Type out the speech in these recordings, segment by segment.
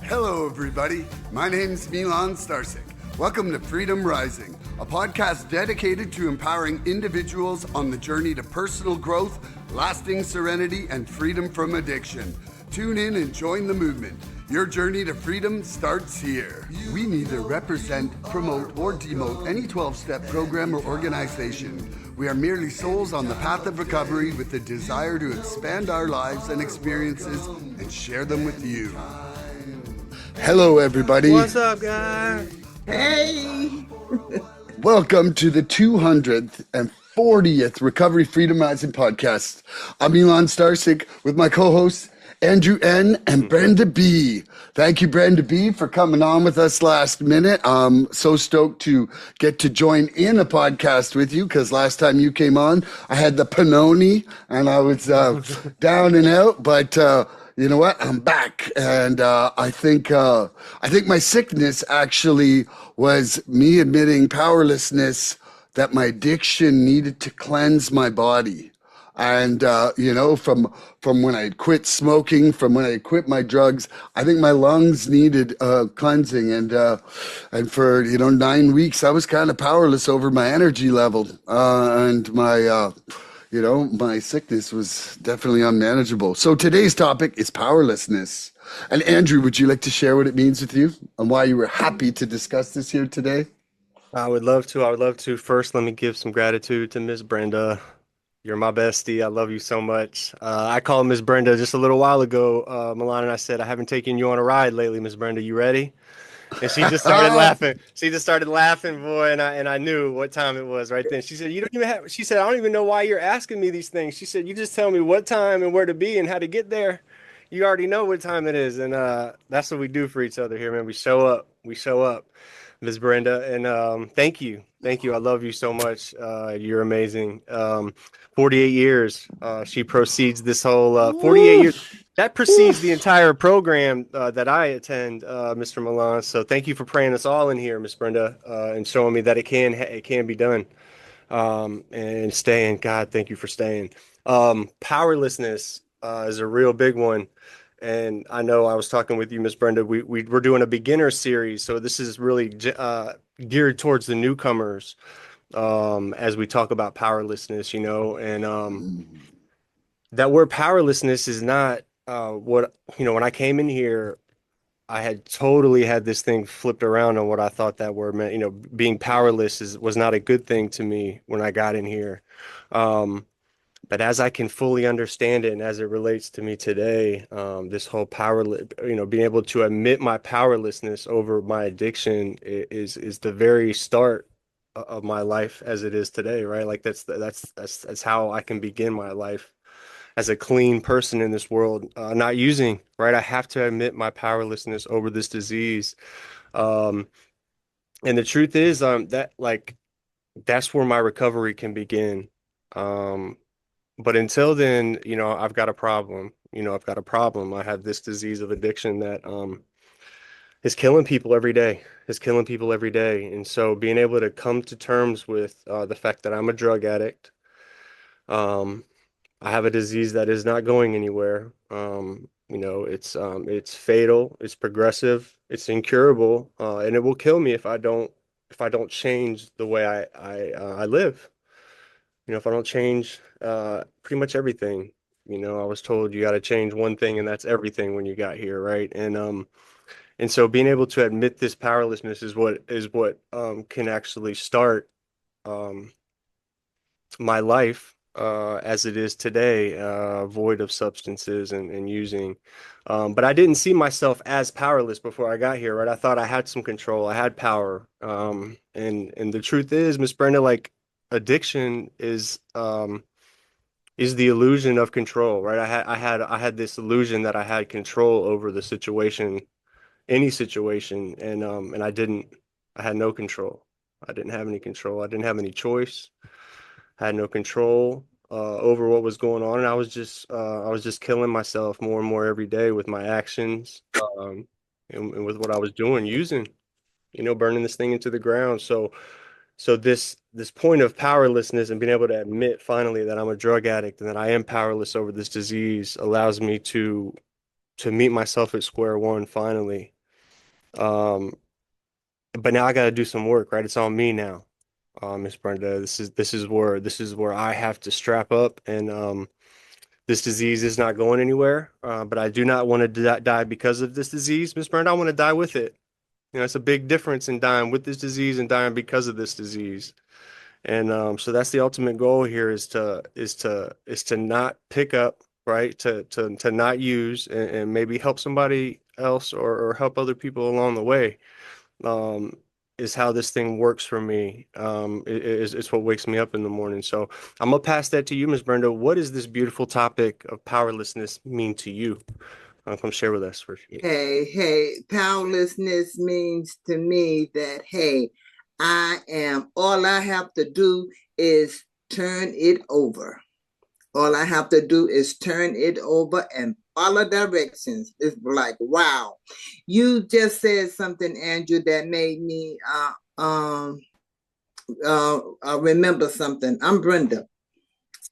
Hello, everybody. My name's Milan Starcic. Welcome to Freedom Rising, a podcast dedicated to empowering individuals on the journey to personal growth, lasting serenity, and freedom from addiction. Tune in and join the movement. Your journey to freedom starts here. We neither represent, promote, or demote any 12-step program or organization. We are merely souls on the path of recovery with the desire to expand our lives and experiences and share them with you. Hello, everybody. What's up, guys? Hey! Welcome to the 200th and 40th Recovery Freedom Rising podcast. I'm Milan Starcic with my co-hosts Andrew N. and Brenda B. Thank you, Brenda B., for coming on with us last minute. I'm so stoked to get to join in a podcast with you because last time you came on, I had the panoni and I was down and out, but you know what? I'm back, and I think my sickness actually was me admitting powerlessness, that my addiction needed to cleanse my body. And, from when I quit smoking, from when I quit my drugs, I think my lungs needed cleansing. And for, 9 weeks, I was kind of powerless over my energy level. And my sickness was definitely unmanageable. So today's topic is powerlessness. And Andrew, would you like to share what it means with you and why you were happy to discuss this here today? I would love to. First, let me give some gratitude to Miss Brenda. You're my bestie. I love you so much. I called Miss Brenda just a little while ago, Milan, and I said, I haven't taken you on a ride lately, Miss Brenda. You ready? And she just started laughing. She just started laughing, boy, and I knew what time it was right then. She said, she said, I don't even know why you're asking me these things. She said, you just tell me what time and where to be and how to get there. You already know what time it is. And that's what we do for each other here, man. We show up. Ms. Brenda, and thank you. I love you so much. You're amazing. 48 years. She proceeds this whole 48 years. That precedes the entire program that I attend, Mr. Milan. So thank you for praying us all in here, Miss Brenda, and showing me that it can be done. And staying. God, thank you for staying. Powerlessness is a real big one. And I know I was talking with you, Miss Brenda, we're doing a beginner series. So this is really geared towards the newcomers as we talk about powerlessness, and that word powerlessness is not when I came in here, I had totally had this thing flipped around on what I thought that word meant. Being powerless was not a good thing to me when I got in here. But as I can fully understand it and as it relates to me today, this whole being able to admit my powerlessness over my addiction is the very start of my life as it is today, right? Like that's how I can begin my life as a clean person in this world, not using, right? I have to admit my powerlessness over this disease. And the truth is that's where my recovery can begin. But until then, I've got a problem. I have this disease of addiction that is killing people every day. And so being able to come to terms with the fact that I'm a drug addict, I have a disease that is not going anywhere. It's fatal, it's progressive, it's incurable, and it will kill me if I don't change the way I live. If I don't change pretty much everything. I was told you got to change one thing, and that's everything when you got here, right? And so being able to admit this powerlessness is what can actually start my life as it is today, void of substances and using. But I didn't see myself as powerless before I got here, right? I thought I had some control, I had power. And the truth is, Miss Brenda, like, addiction is the illusion of control, right? I had this illusion that I had control over the situation, any situation, and I had no control. I didn't have any control. I didn't have any choice. I had no control over what was going on, and I was just killing myself more and more every day with my actions, and with what I was doing, using, burning this thing into the ground. So this point of powerlessness and being able to admit finally that I'm a drug addict and that I am powerless over this disease allows me to meet myself at square one finally, Um, but now I got to do some work, right? It's on me now, Miss Brenda. This is where I have to strap up, and this disease is not going anywhere. But I do not want to die because of this disease, Miss Brenda. I want to die with it. It's a big difference in dying with this disease and dying because of this disease. And so that's the ultimate goal here is to not pick up, right? To not use and maybe help somebody else or help other people along the way. Um, is how this thing works for me. It's what wakes me up in the morning. So I'm gonna pass that to you, Miss Brenda. What does this beautiful topic of powerlessness mean to you? Come share with us first. Powerlessness means to me that, hey, all I have to do is turn it over. All I have to do is turn it over and follow directions. It's like, wow. You just said something, Andrew, that made me remember something. I'm Brenda,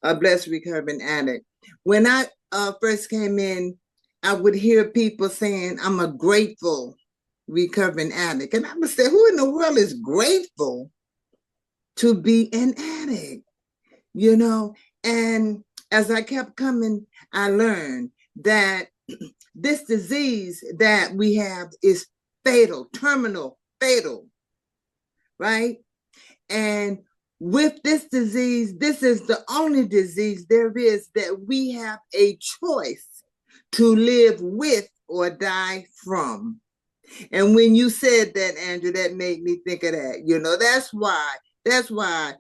a blessed recovering addict. When I first came in, I would hear people saying, I'm a grateful recovering addict. And I would say, who in the world is grateful to be an addict? And as I kept coming, I learned that this disease that we have is fatal, terminal, fatal, right? And with this disease, this is the only disease there is that we have a choice to live with or die from. And when you said that, Andrew, that made me think of that. That's why,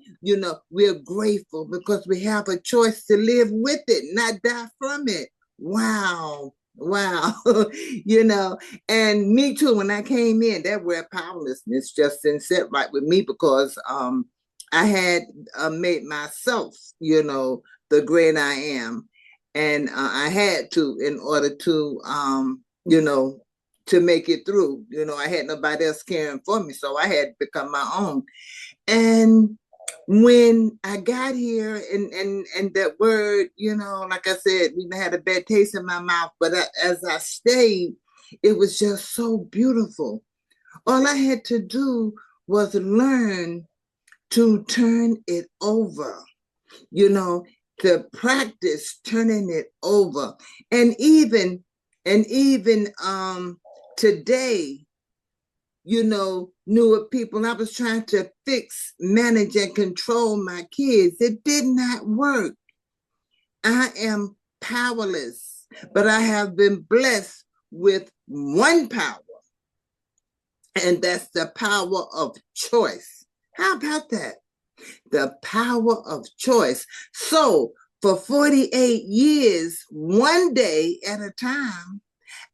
we're grateful because we have a choice to live with it, not die from it. Wow. Wow. And me too, when I came in, that word powerlessness just didn't sit right with me because I had made myself, the great I am. And I had to, in order to, to make it through. I had nobody else caring for me, so I had to become my own. And when I got here, and that word, like I said, we had a bad taste in my mouth, but as I stayed, it was just so beautiful. All I had to do was learn to turn it over, to practice turning it over. And even today, newer people, I was trying to fix, manage, and control my kids. It did not work. I am powerless, but I have been blessed with one power, and that's the power of choice. How about that? The power of choice. So for 48 years, one day at a time,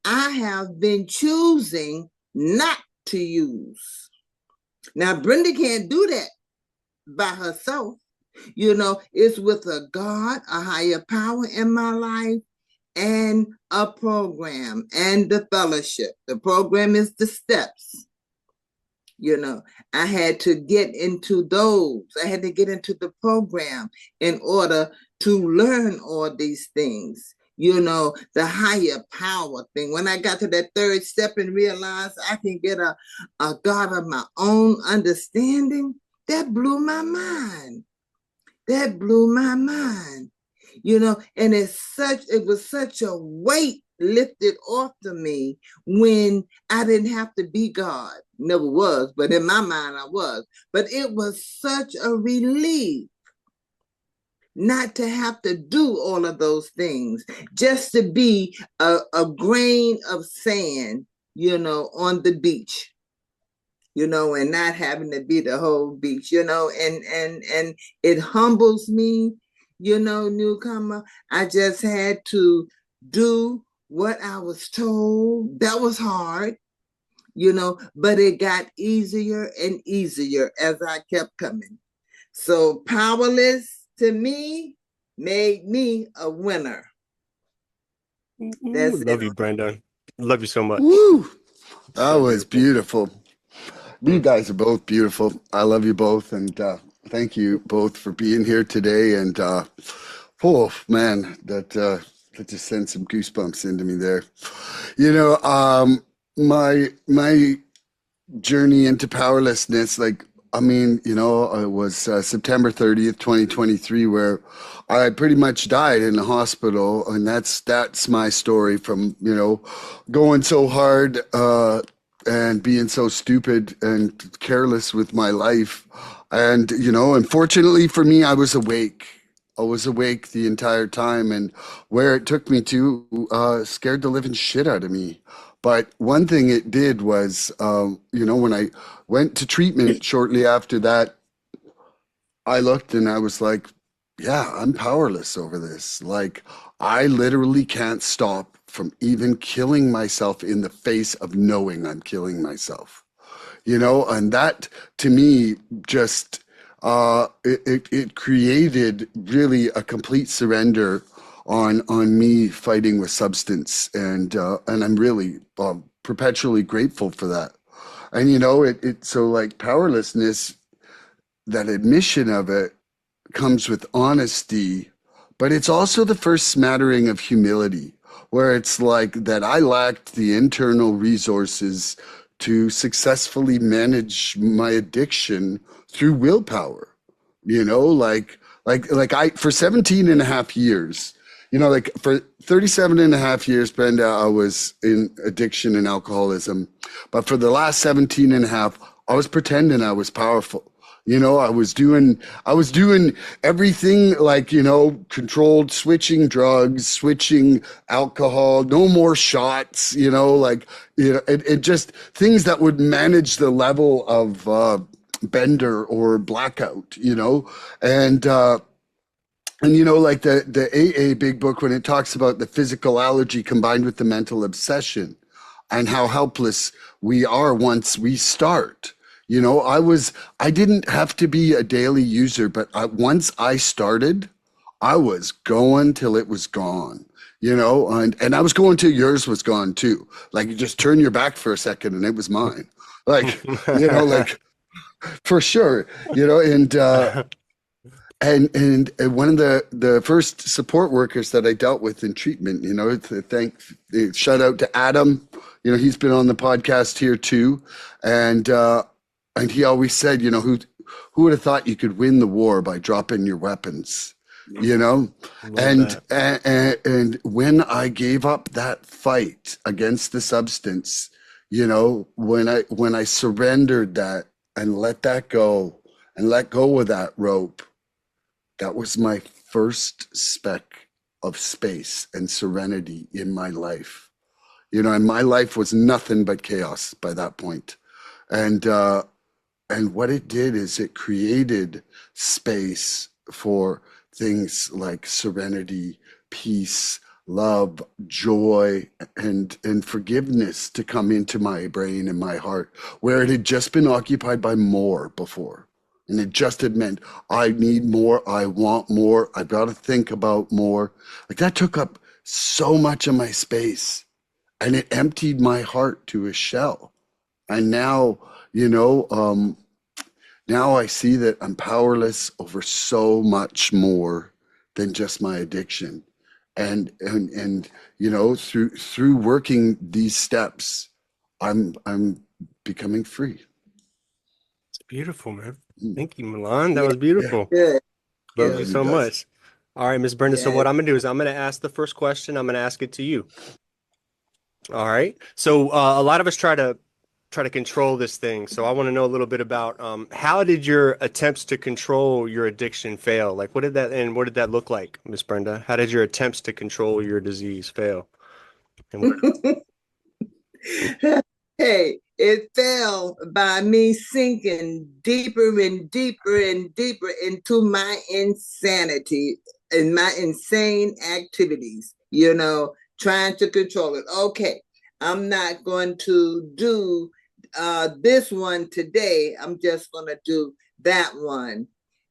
I have been choosing not to use. Now, Brenda can't do that by herself. It's with a God, a higher power in my life, and a program and the fellowship. The program is the steps. I had to get into those. I had to get into the program in order to learn all these things. The higher power thing. When I got to that third step and realized I can get a God of my own understanding, that blew my mind. That blew my mind. And it was such a weight lifted off to me when I didn't have to be God. Never was, but in my mind I was. But it was such a relief not to have to do all of those things, just to be a grain of sand, on the beach, and not having to be the whole beach, and it humbles me, newcomer. I just had to do what I was told. That was hard, but it got easier and easier as I kept coming. So powerless to me made me a winner. That's Love it. you, Brenda. Love you so much. Woo! That So was beautiful. You guys are both beautiful. I love you both, and thank you both for being here today. And oh man, that just sent some goosebumps into me there. You know, my journey into powerlessness, like, I mean, it was September 30th, 2023, where I pretty much died in the hospital, and that's my story from, going so hard and being so stupid and careless with my life. And, unfortunately for me, I was awake. I was awake the entire time, and where it took me to scared the living shit out of me. But one thing it did was, when I went to treatment shortly after that, I looked and I was like, yeah, I'm powerless over this. Like, I literally can't stop from even killing myself in the face of knowing I'm killing myself. And that to me just it created really a complete surrender on me fighting with substance, and I'm really perpetually grateful for that. And it so like powerlessness, that admission of it comes with honesty, but it's also the first smattering of humility, where it's like that I lacked the internal resources to successfully manage my addiction through willpower. Like I, for 17 and a half years, like for 37 and a half years, Brenda, I was in addiction and alcoholism. But for the last 17 and a half, I was pretending I was powerful. I was doing everything, like, controlled, switching drugs, switching alcohol, no more shots, like, it just things that would manage the level of bender or blackout, and like the AA Big Book, when it talks about the physical allergy combined with the mental obsession and how helpless we are once we start. I didn't have to be a daily user, but once I started, I was going till it was gone. And I was going till yours was gone too. Like, you just turn your back for a second and it was mine. Like, like, for sure, and one of the first support workers that I dealt with in treatment, shout out to Adam. He's been on the podcast here too, and he always said, who would have thought you could win the war by dropping your weapons, and, and when I gave up that fight against the substance, when I surrendered that and let that go and let go of that rope, that was my first speck of space and serenity in my life. And my life was nothing but chaos by that point. And what it did is it created space for things like serenity, peace, love, joy, and forgiveness to come into my brain and my heart, where it had just been occupied by more before. And it just had meant, I need more, I want more, I've got to think about more. Like, that took up so much of my space, and it emptied my heart to a shell. And now, now I see that I'm powerless over so much more than just my addiction. And through working these steps, I'm becoming free. It's beautiful, man. Thank you, Milan. That was beautiful. Good. Love you so much. All right, Miss Brenda. So Yes. what I'm gonna do is I'm gonna ask the first question. I'm gonna ask it to you. All right. So a lot of us try to control this thing. So I want to know a little bit about how did your attempts to control your addiction fail? Like, what did that look like, Miss Brenda? How did your attempts to control your disease fail? Hey, it fell by me sinking deeper and deeper and deeper into my insanity and my insane activities, trying to control it. Okay, I'm not going to do this one today. I'm just going to do that one.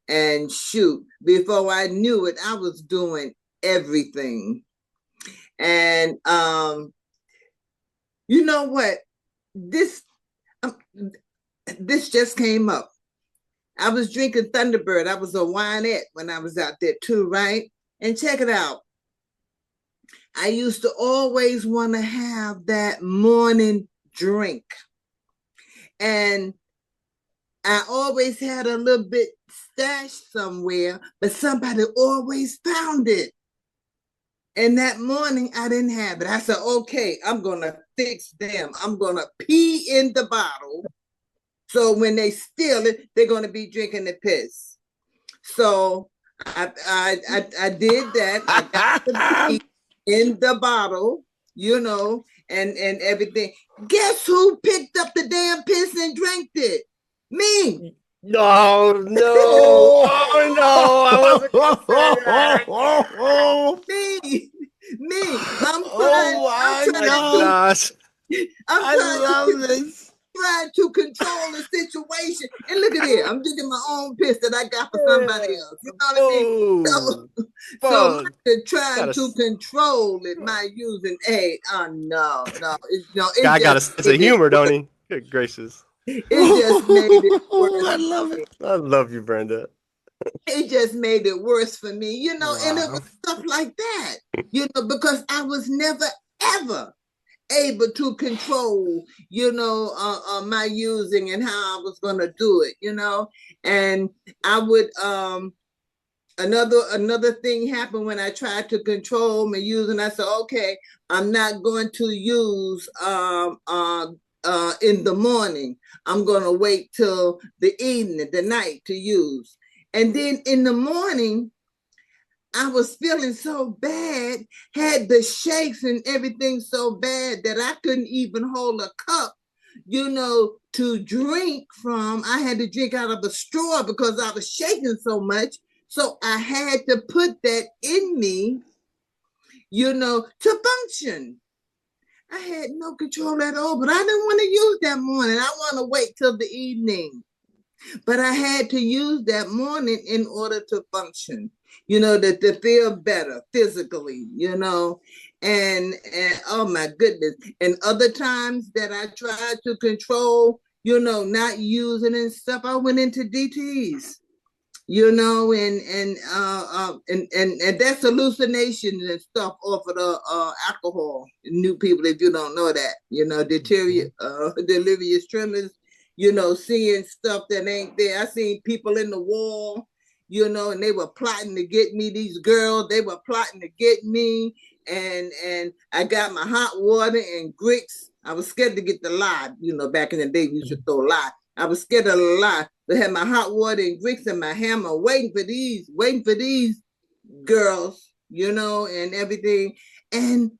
And shoot, before I knew it, I was doing everything. And you know what? This just came up. I was drinking Thunderbird. I was a wineette when I was out there too, right? And check it out. I used to always want to have that morning drink. And I always had a little bit stashed somewhere, but somebody always found it. And that morning I didn't have it. I said, okay, I'm going to fix them. I'm going to pee in the bottle. So when they steal it, they're going to be drinking the piss. So I did that. I got the pee in the bottle, and everything. Guess who picked up the damn piss and drank it? Me. No, oh no, I wasn't gonna say that. Me. I'm Oh my gosh. I love this. Trying to control the situation. And look at it. I'm drinking my own piss that I got for somebody else. You know what I mean? So trying to control it, my using no. Guy got a sense of humor, don't he? Good gracious. It just made it worse. I love it. I love you, Brenda. It just made it worse for me, and it was stuff like that, because I was never, ever able to control, my using and how I was going to do it, and I would, another thing happened when I tried to control my using. I said, okay, I'm not going to use, in the morning. I'm going to wait till the evening, the night to use. And then in the morning, I was feeling so bad, had the shakes and everything so bad that I couldn't even hold a cup, to drink from. I had to drink out of a straw because I was shaking so much. So I had to put that in me, to function. I had no control at all, but I didn't want to use that morning. I want to wait till the evening. But I had to use that morning in order to function, to feel better physically, and oh my goodness. And other times that I tried to control, not using and stuff, I went into DTs. And that's hallucination and stuff off of the alcohol. New people, if you don't know that, delirious tremors, seeing stuff that ain't there. I seen people in the wall, and they were plotting to get me. These girls, they were plotting to get me, and I got my hot water and grits. I was scared to get the lye. Back in the day, we used to throw lye. I was scared of the lye. I had my hot water and grits and my hammer, waiting for these girls, and everything. And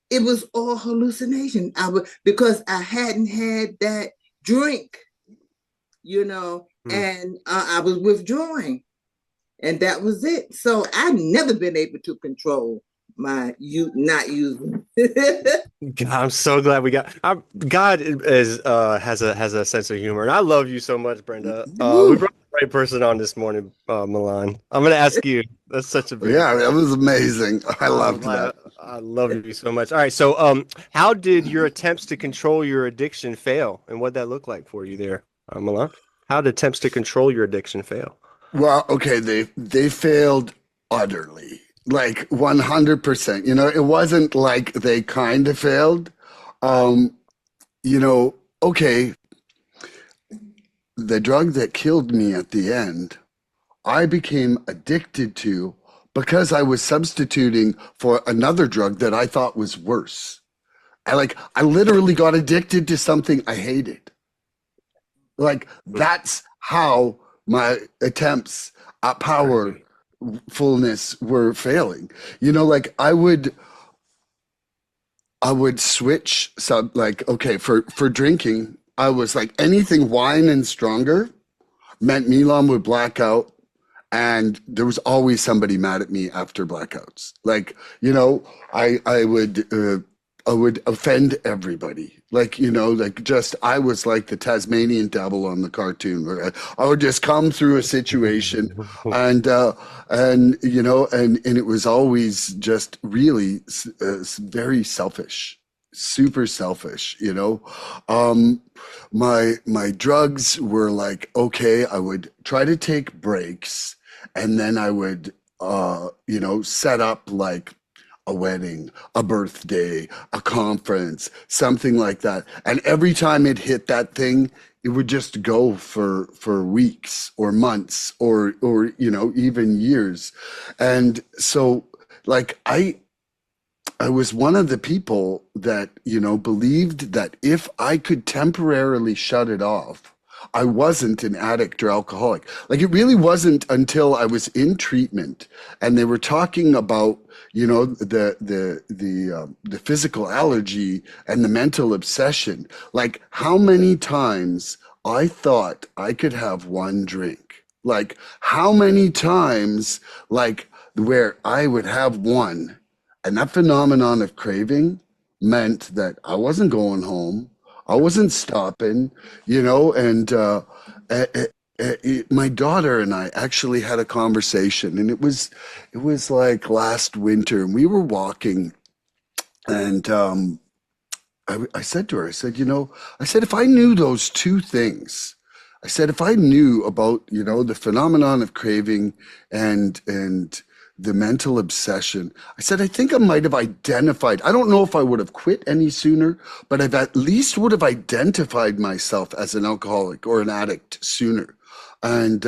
it was all hallucination. Because I hadn't had that drink, and I was withdrawing, and that was it. So I've never been able to control my not using. God, I'm so glad we got. God is has a sense of humor, and I love you so much, Brenda. We brought the right person on this morning, Milan. I'm gonna ask you. That's such a big. Yeah, that was amazing. I loved that. I love you so much. All right, so how did your attempts to control your addiction fail, and what that look like for you there, Milan? How did attempts to control your addiction fail? Well, okay, they failed utterly. Like 100%. It wasn't like they kind of failed. Okay, the drug that killed me at the end, I became addicted to because I was substituting for another drug that I thought was worse. I literally got addicted to something I hated. That's how my attempts at powerfulness were failing. I would switch for drinking, I was like anything wine and stronger meant Milan would black out, and there was always somebody mad at me after blackouts. I would offend everybody. I was like the Tasmanian devil on the cartoon, where I would just come through a situation and it was always just really very selfish, super selfish, my drugs were like, okay, I would try to take breaks, and then I would, set up like a wedding, a birthday, a conference, something like that. And every time it hit that thing, it would just go for weeks or months or even years. And so like I was one of the people that, believed that if I could temporarily shut it off, I wasn't an addict or alcoholic. Like it really wasn't until I was in treatment and they were talking about, the physical allergy and the mental obsession. Like how many times I thought I could have one drink. Like how many times, like where I would have one and that phenomenon of craving meant that I wasn't going home. I wasn't stopping, and uh, uh, my daughter and I actually had a conversation, and it was like last winter, and we were walking, and I said to her, I said, I said, if I knew those two things, I said, if I knew about, the phenomenon of craving and the mental obsession, I said, I think I might have identified. I don't know if I would have quit any sooner, but I've at least would have identified myself as an alcoholic or an addict sooner. And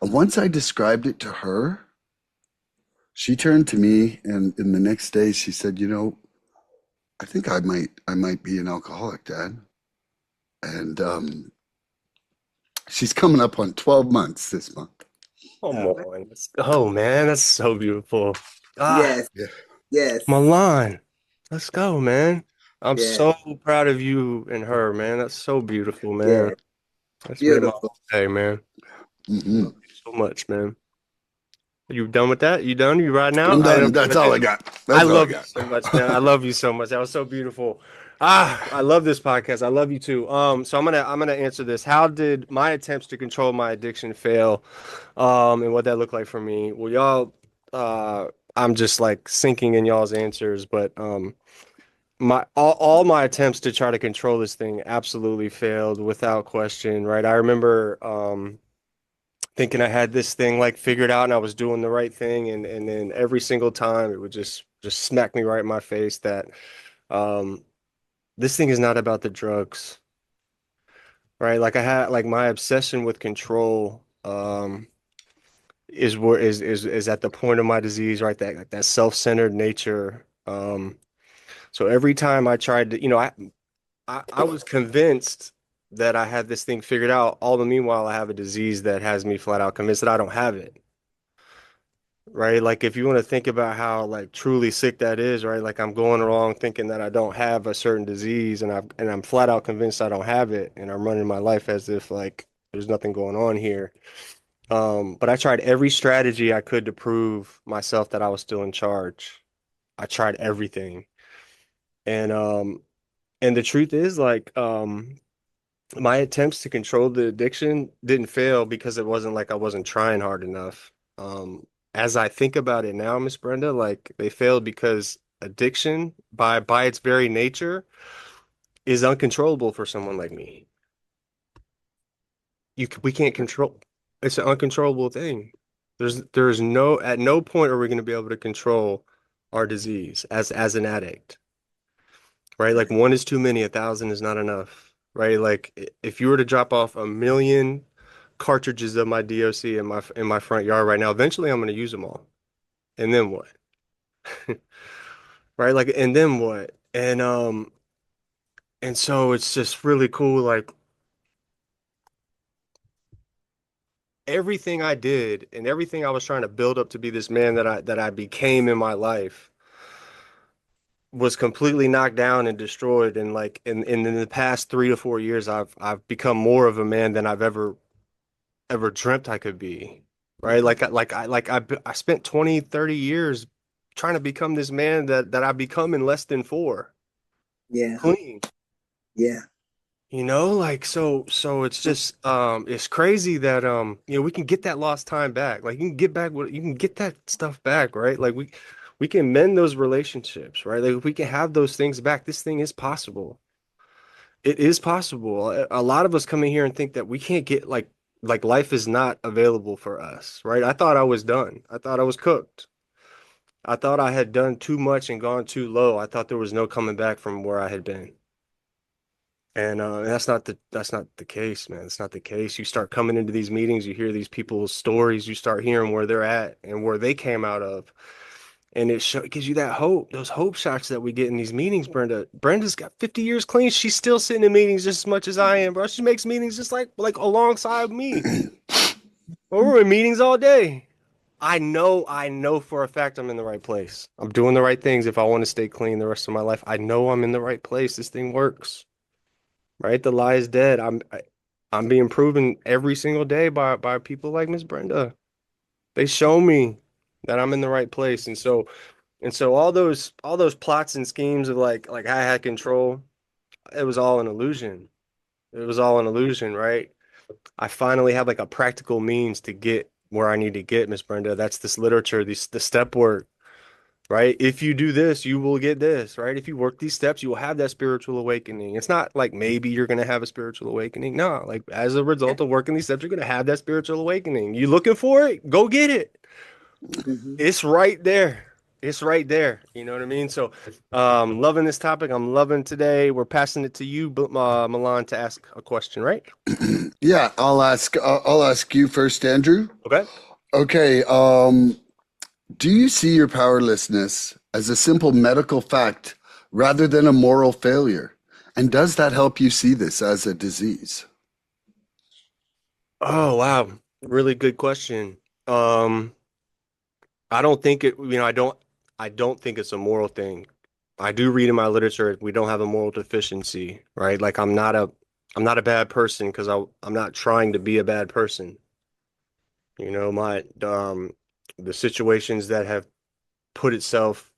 once I described it to her, she turned to me and the next day she said, I think I might be an alcoholic, Dad. And she's coming up on 12 months this month. Come on. Let's go, man. That's so beautiful. Ah, Yes, Yeah. yes, Milan, let's go, man. I'm yes, so proud of you and her, man. That's so beautiful, man. yes. That's made my Beautiful. day, man. Hmm. Love you so much, man. Are you done with that? You done? You riding out? I'm I done. don't That's all I got. I That's all I love you got. so much, man. I love you so much. That was so beautiful. Ah, I love this podcast. I love you too. So I'm gonna answer this. How did my attempts to control my addiction fail? And what that looked like for me. Well, y'all, I'm just like sinking in y'all's answers, but my all my attempts to try to control this thing absolutely failed without question, right? I remember thinking I had this thing like figured out and I was doing the right thing and then every single time it would just smack me right in my face that um this thing is not about the drugs, right? Like I had like my obsession with control is where is at the point of my disease, right? That like that self-centered nature. So every time I tried to, I was convinced that I had this thing figured out. All the meanwhile, I have a disease that has me flat out convinced that I don't have it. Right? Like if you want to think about how like truly sick that is, right? Like I'm going along thinking that I don't have a certain disease and I'm flat out convinced I don't have it and I'm running my life as if like there's nothing going on here. But I tried every strategy I could to prove myself that I was still in charge. I tried everything. And and the truth is like my attempts to control the addiction didn't fail because it wasn't like I wasn't trying hard enough. As I think about it now, Miss Brenda, like they failed because addiction by its very nature is uncontrollable for someone like me. We can't control. It's an uncontrollable thing. There's no at no point are we going to be able to control our disease as an addict, right? Like one is too many, 1,000 is not enough, right? Like if you were to drop off 1,000,000 cartridges of my DOC in my front yard right now, eventually I'm going to use them all. And then what? Right? Like and then what? And so it's just really cool like everything I did and everything I was trying to build up to be this man that I became in my life was completely knocked down and destroyed and like in the past 3 to 4 years I've become more of a man than I've ever dreamt I could be. Right? I spent 20, 30 years trying to become this man that I become in less than four. Yeah, Clean. yeah, Like so it's just it's crazy that we can get that lost time back. Like you can get that stuff back, right? Like we can mend those relationships, right? Like if we can have those things back, this thing is possible. It is possible. A lot of us come in here and think that we can't get like life is not available for us, right? I thought I was done. I thought I was cooked. I thought I had done too much and gone too low. I thought there was no coming back from where I had been. And that's not the case, man. It's not the case. You start coming into these meetings, you hear these people's stories, you start hearing where they're at and where they came out of. And it gives you that hope, those hope shots that we get in these meetings, Brenda. Brenda's got 50 years clean. She's still sitting in meetings just as much as I am, bro. She makes meetings just like alongside me. Well, we're in meetings all day. I know for a fact I'm in the right place. I'm doing the right things if I want to stay clean the rest of my life. I know I'm in the right place. This thing works, right? The lie is dead. I'm being proven every single day by people like Miss Brenda. They show me that I'm in the right place. And so all those plots and schemes of like I had control, it was all an illusion. It was all an illusion, right? I finally have like a practical means to get where I need to get, Miss Brenda. That's this literature, the step work, right? If you do this, you will get this, right? If you work these steps, you will have that spiritual awakening. It's not like maybe you're going to have a spiritual awakening. No, like as a result of working these steps, you're going to have that spiritual awakening. You looking for it? Go get it. Mhm. It's right there. It's right there. You know what I mean? So, loving this topic. I'm loving today. We're passing it to you, Milan, to ask a question, right? Yeah, I'll ask you first, Andrew. Okay. Okay, do you see your powerlessness as a simple medical fact rather than a moral failure? And does that help you see this as a disease? Oh, wow. Really good question. Um, I don't think it, I don't think it's a moral thing. I do read in my literature we don't have a moral deficiency, right? Like I'm not a bad person because I'm not trying to be a bad person. You know, the situations that have put itself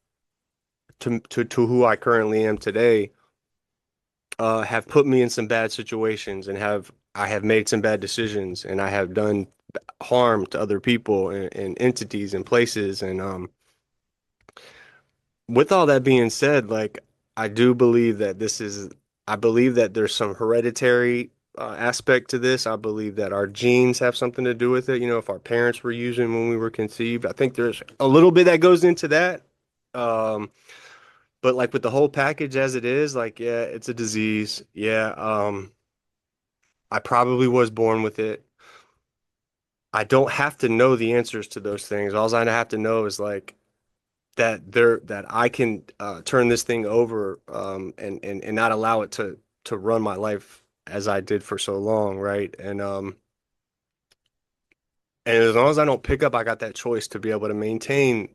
to who I currently am today have put me in some bad situations and I have made some bad decisions and I have done harm to other people and entities and places and with all that being said, like I do believe that I believe that there's some hereditary aspect to this. I believe that our genes have something to do with it. You know, if our parents were using when we were conceived, I think there's a little bit that goes into that. Um, but like with the whole package as it is, like, yeah, it's a disease. Yeah. I probably was born with it. I don't have to know the answers to those things. All I have to know is like that I can turn this thing over and not allow it to run my life as I did for so long, right? And as long as I don't pick up, I got that choice to be able to maintain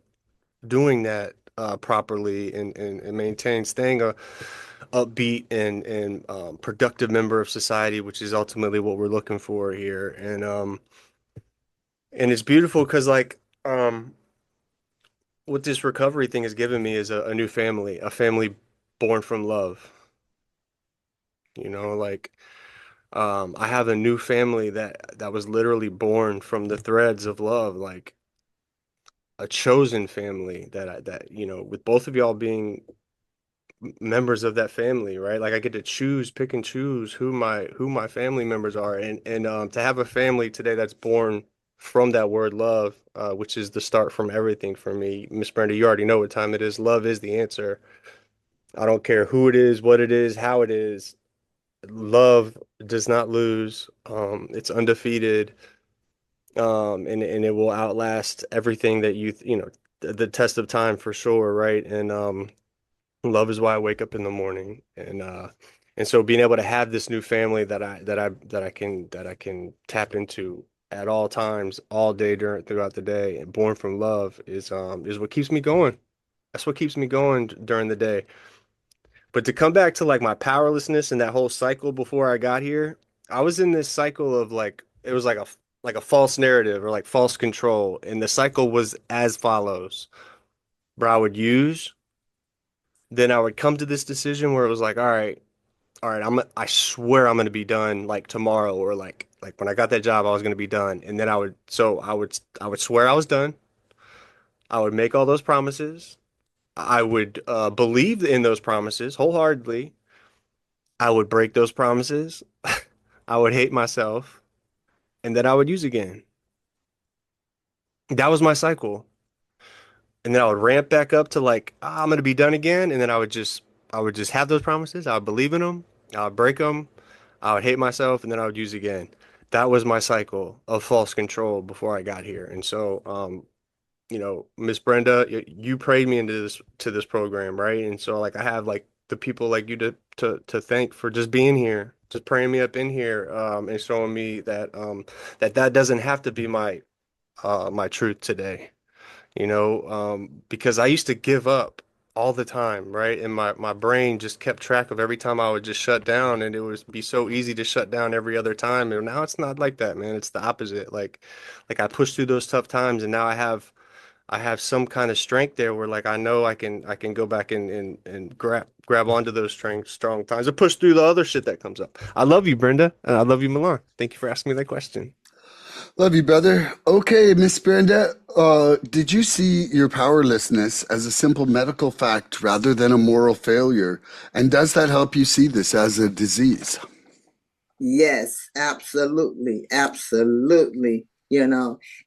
doing that properly and maintain staying a upbeat and productive member of society, which is ultimately what we're looking for here. And it's beautiful because what this recovery thing has given me is a new family, a family born from love. You know, like I have a new family that was literally born from the threads of love, like a chosen family that with both of y'all being members of that family, right? Like I get to pick and choose who my family members are, and to have a family today that's born from that word love, which is the start from everything for me. Miss Brenda, you already know what time it is. Love is the answer. I don't care who it is, what it is, how it is. Love does not lose. It's undefeated. And it will outlast everything that the test of time for sure, right? And love is why I wake up in the morning. And so being able to have this new family that I can tap into at all times, all day throughout the day, and born from love is what keeps me going. That's what keeps me going during the day. But to come back to like my powerlessness and that whole cycle before I got here, I was in this cycle of like it was like a false narrative or like false control. And the cycle was as follows. Bro, I would use, then I would come to this decision where it was like, all right, I swear I'm gonna be done like tomorrow or like when I got that job, I was gonna be done. And then I would swear I was done. I would make all those promises. I would believe in those promises wholeheartedly. I would break those promises. I would hate myself, and then I would use again. That was my cycle. and then I would ramp back up to like, I'm gonna be done again, and then I would just have those promises. I would believe in them. I would break them. I would hate myself, and then I would use again. That was my cycle of false control before I got here. And so, Miss Brenda, you prayed me into this program, right? And so like I have like the people like you to thank for just being here, just praying me up in here, and showing me that doesn't have to be my truth today, because I used to give up all the time, right? And my brain just kept track of every time I would just shut down, and it would be so easy to shut down every other time. And now it's not like that, man. It's the opposite. Like I pushed through those tough times, and now I have some kind of strength there where like I know I can go back and grab onto those strong times and push through the other shit that comes up. I love you, Brenda, and I love you, Milan. Thank you for asking me that question. Love you, brother. Okay, Miss Brenda, did you see your powerlessness as a simple medical fact rather than a moral failure? And does that help you see this as a disease? Yes, absolutely, absolutely.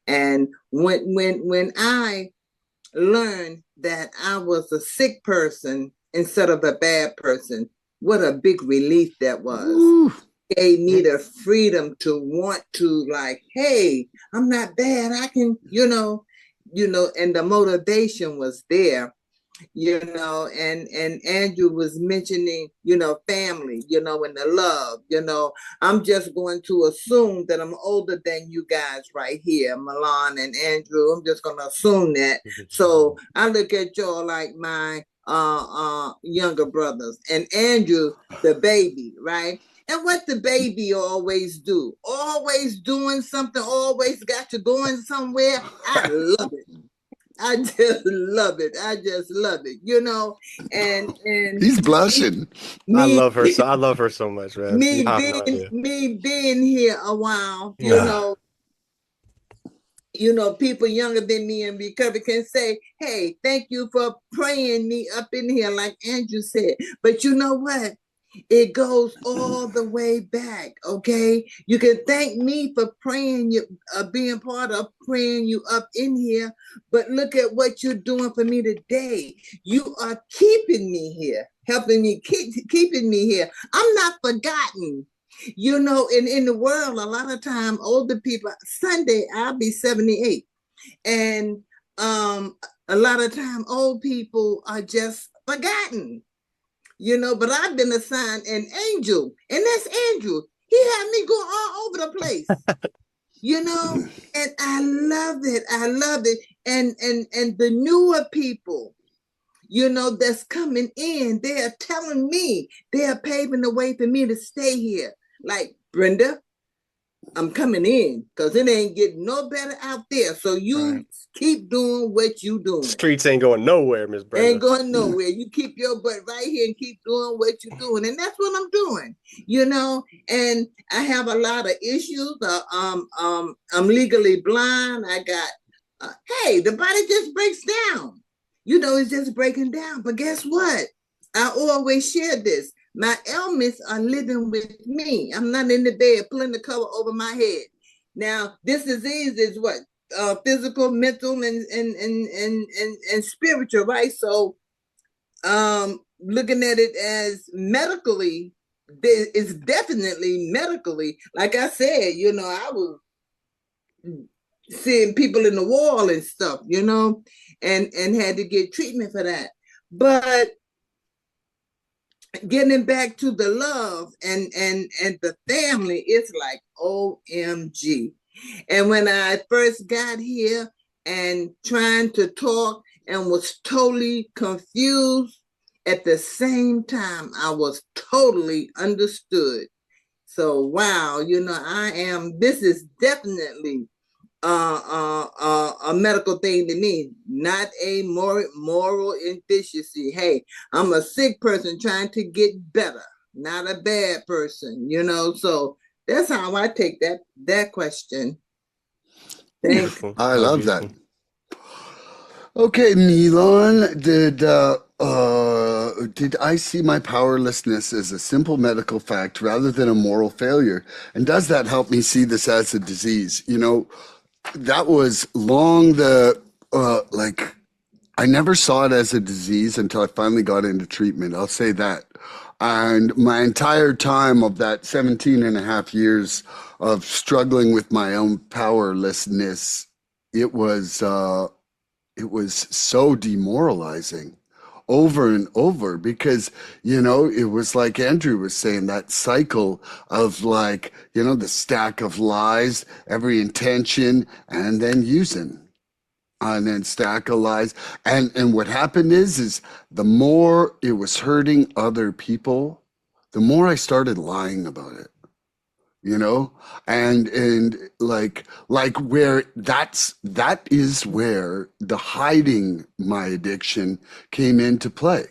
And when I learned that I was a sick person instead of a bad person, what a big relief that was. Ooh. Gave me the freedom to want to, like, hey, I'm not bad. I can, and the motivation was there, and Andrew was mentioning, family, and the love, I'm just going to assume that I'm older than you guys right here, Milan and Andrew. I'm just going to assume that. So I look at y'all like my younger brothers, and Andrew, the baby, right? And what the baby always do, always doing something, always got you going somewhere. I love it. I just love it. I just love it. And He's blushing. I me love her so I love her so much, man. You me have no being idea. me being here a while, people younger than me in recovery can say, hey, thank you for praying me up in here, like Andrew said. But you know what? It goes all the way back, okay? You can thank me for praying you, being part of praying you up in here, but look at what you're doing for me today. You are keeping me here, helping me, keeping me here. I'm not forgotten. And in the world, a lot of time, older people, Sunday, I'll be 78. And a lot of time, old people are just forgotten. But I've been assigned an angel, and that's Andrew. He had me go all over the place, and I love it. I love it. And the newer people, that's coming in, they are telling me, they are paving the way for me to stay here. Like, Brenda, I'm coming in because it ain't getting no better out there. So you keep doing what you doing. Streets ain't going nowhere, Miss Brenda. Ain't going nowhere. You keep your butt right here and keep doing what you're doing. And that's what I'm doing, and I have a lot of issues. I'm legally blind. I got, hey, the body just breaks down. It's just breaking down. But guess what? I always share this. My ailments are living with me. I'm not in the bed pulling the cover over my head. Now, this disease is what? Physical, mental, and spiritual, right? So, looking at it as medically, it's definitely medically. Like I said, I was seeing people in the wall and stuff, and had to get treatment for that. But getting back to the love and the family, it's like OMG. And when I first got here and trying to talk and was totally confused, at the same time, I was totally understood. So, wow, this is definitely a medical thing to me, not a moral deficiency. Hey, I'm a sick person trying to get better, not a bad person, So that's how I take that question. Beautiful. I love that. Okay, Milan, did I see my powerlessness as a simple medical fact rather than a moral failure? And does that help me see this as a disease? That was long the I never saw it as a disease until I finally got into treatment. I'll say that. And my entire time of that 17 and a half years of struggling with my own powerlessness, it was it was so demoralizing over and over because, it was like Andrew was saying, that cycle of like, the stack of lies, every intention, and then using and then stack of lies. And what happened is the more it was hurting other people, the more I started lying about it, you know? And like where that is where the hiding my addiction came into play.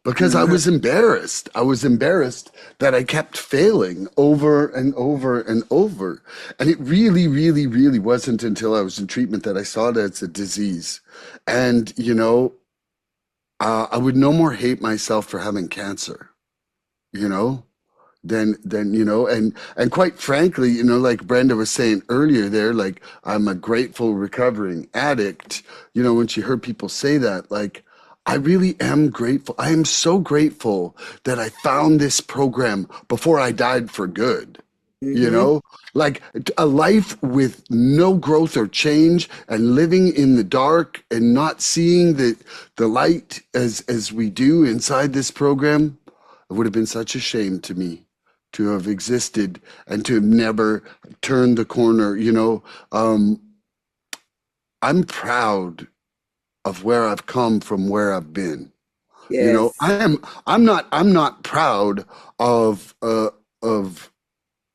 Because I Mhm. was embarrassed. I was embarrassed that I kept failing over and over and over. And it really, really, really wasn't until I was in treatment that I saw it as a disease. And, I would no more hate myself for having cancer, you know? Then and quite frankly, like Brenda was saying earlier there, like I'm a grateful recovering addict. When she heard people say that, like I really am grateful. I am so grateful that I found this program before I died for good. you Mhm. know like a life with no growth or change and living in the dark and not seeing the light as we do inside this program. It would have been such a shame to me to have existed and to have never turned the corner. I'm proud of where I've come from where I've been. Yes. I'm not proud of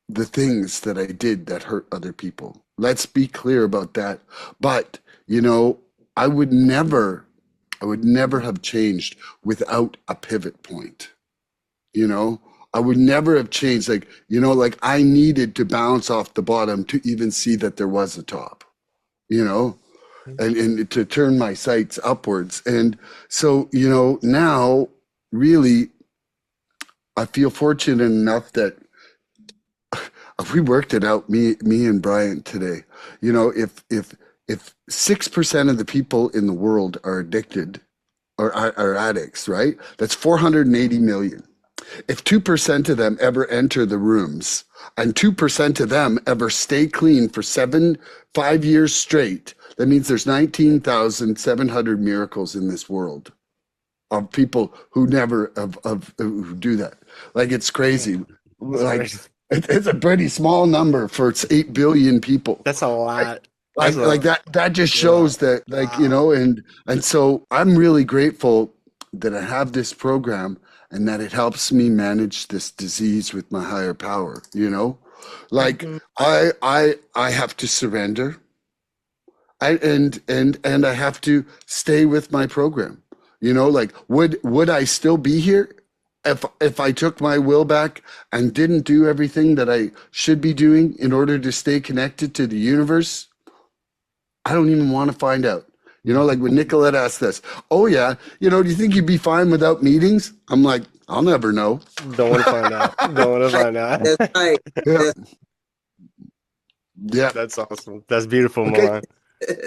the things that I did that hurt other people. Let's be clear about that. But, I would never, I would never have changed without a pivot point. You know, I would never have changed. Like I needed to bounce off the bottom to even see that there was a top, you know, and to turn my sights upwards. And so, now really, I feel fortunate enough that we worked it out, me and Brian today. If 6% of the people in the world are addicted or are addicts, right? That's 480 million. If 2% of them ever enter the rooms and 2% of them ever stay clean for 5 years straight, that means there's 19,700 miracles in this world of people who never who do that. Like it's crazy. That's Like crazy. it's a pretty small number for it's 8 billion people. That's a Right? lot. That's Like that just a lot. shows that, Wow. and so I'm really grateful that I have this program and that it helps me manage this disease with my higher power. Like Mhm. I have to surrender. And I have to stay with my program. Like would I still be here if I took my will back and didn't do everything that I should be doing in order to stay connected to the universe? I don't even want to find out. Like when Nicolette asked this, oh yeah, do you think you'd be fine without meetings? I'm like, I'll never know. Don't want to find out. Don't want to Right. find out. That's right. Yeah, That's yeah. That's awesome. That's beautiful, Okay, Milan.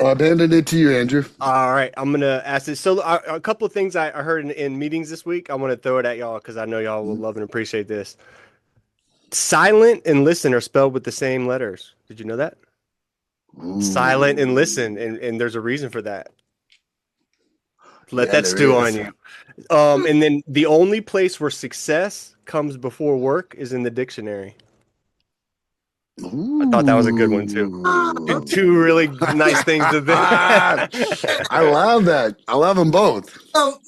I'll abandon it to you, Andrew. All right, I'm gonna ask this. So, a couple of things I heard in meetings this week. I want to throw it at y'all because I know y'all will love and appreciate this. Silent and listen are spelled with the same letters. Did you know that? Silent and listen, Ooh, and there's a reason for that. Let yeah, that there stew on is. you. And then the only place where success comes before work is in the dictionary. I thought that was a good one too. Ooh. Two really nice things to I think. love that. I love them both. oh,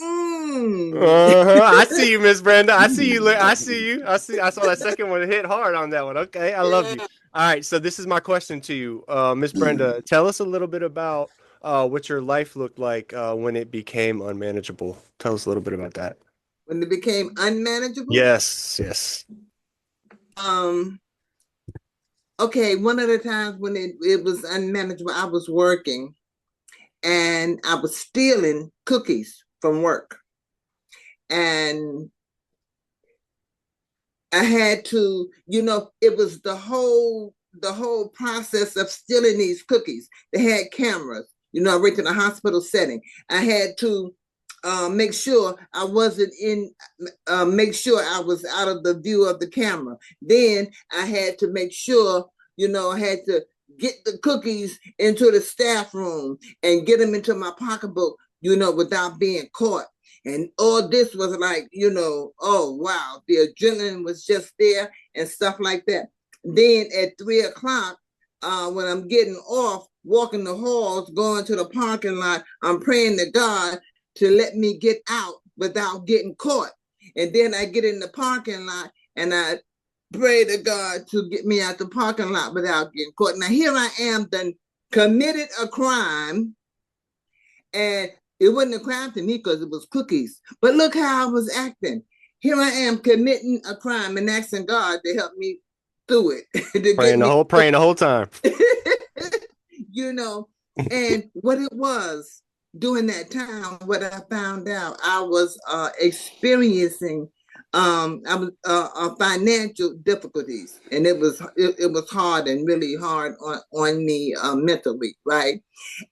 I see you, Miss Brenda. I see you. I see you. I see. I saw that second one hit hard on that one. Okay, I love you. yeah. All right, so this is my question to you, Miss Mm. Brenda. Tell us a little bit about what your life looked like when it became unmanageable. Tell us a little bit about that. When it became unmanageable. Yes, yes. Um, okay, one of the times when it was unmanageable, I was working and I was stealing cookies from work. And I had to, it was the whole process of stealing these cookies. They had cameras. right in a hospital setting. I had to make sure I wasn't in, make sure I was out of the view of the camera. Then I had to make sure, I had to get the cookies into the staff room and get them into my pocketbook, without being caught. And all this was like, oh, wow, the adrenaline was just there and stuff like that. Then at 3 o'clock, when I'm getting off, walking the halls, going to the parking lot, I'm praying to God to let me get out without getting caught. And then I get in the parking lot and I pray to God to get me out the parking lot without getting caught. Now here I am, done committed a crime, and it wasn't a crime to me because it was cookies. But look how I was acting. Here I am committing a crime and asking God to help me through it. To praying the whole time. And what it was during that time, what I found out, I was experiencing financial difficulties, and it was hard and really hard on me mentally, right?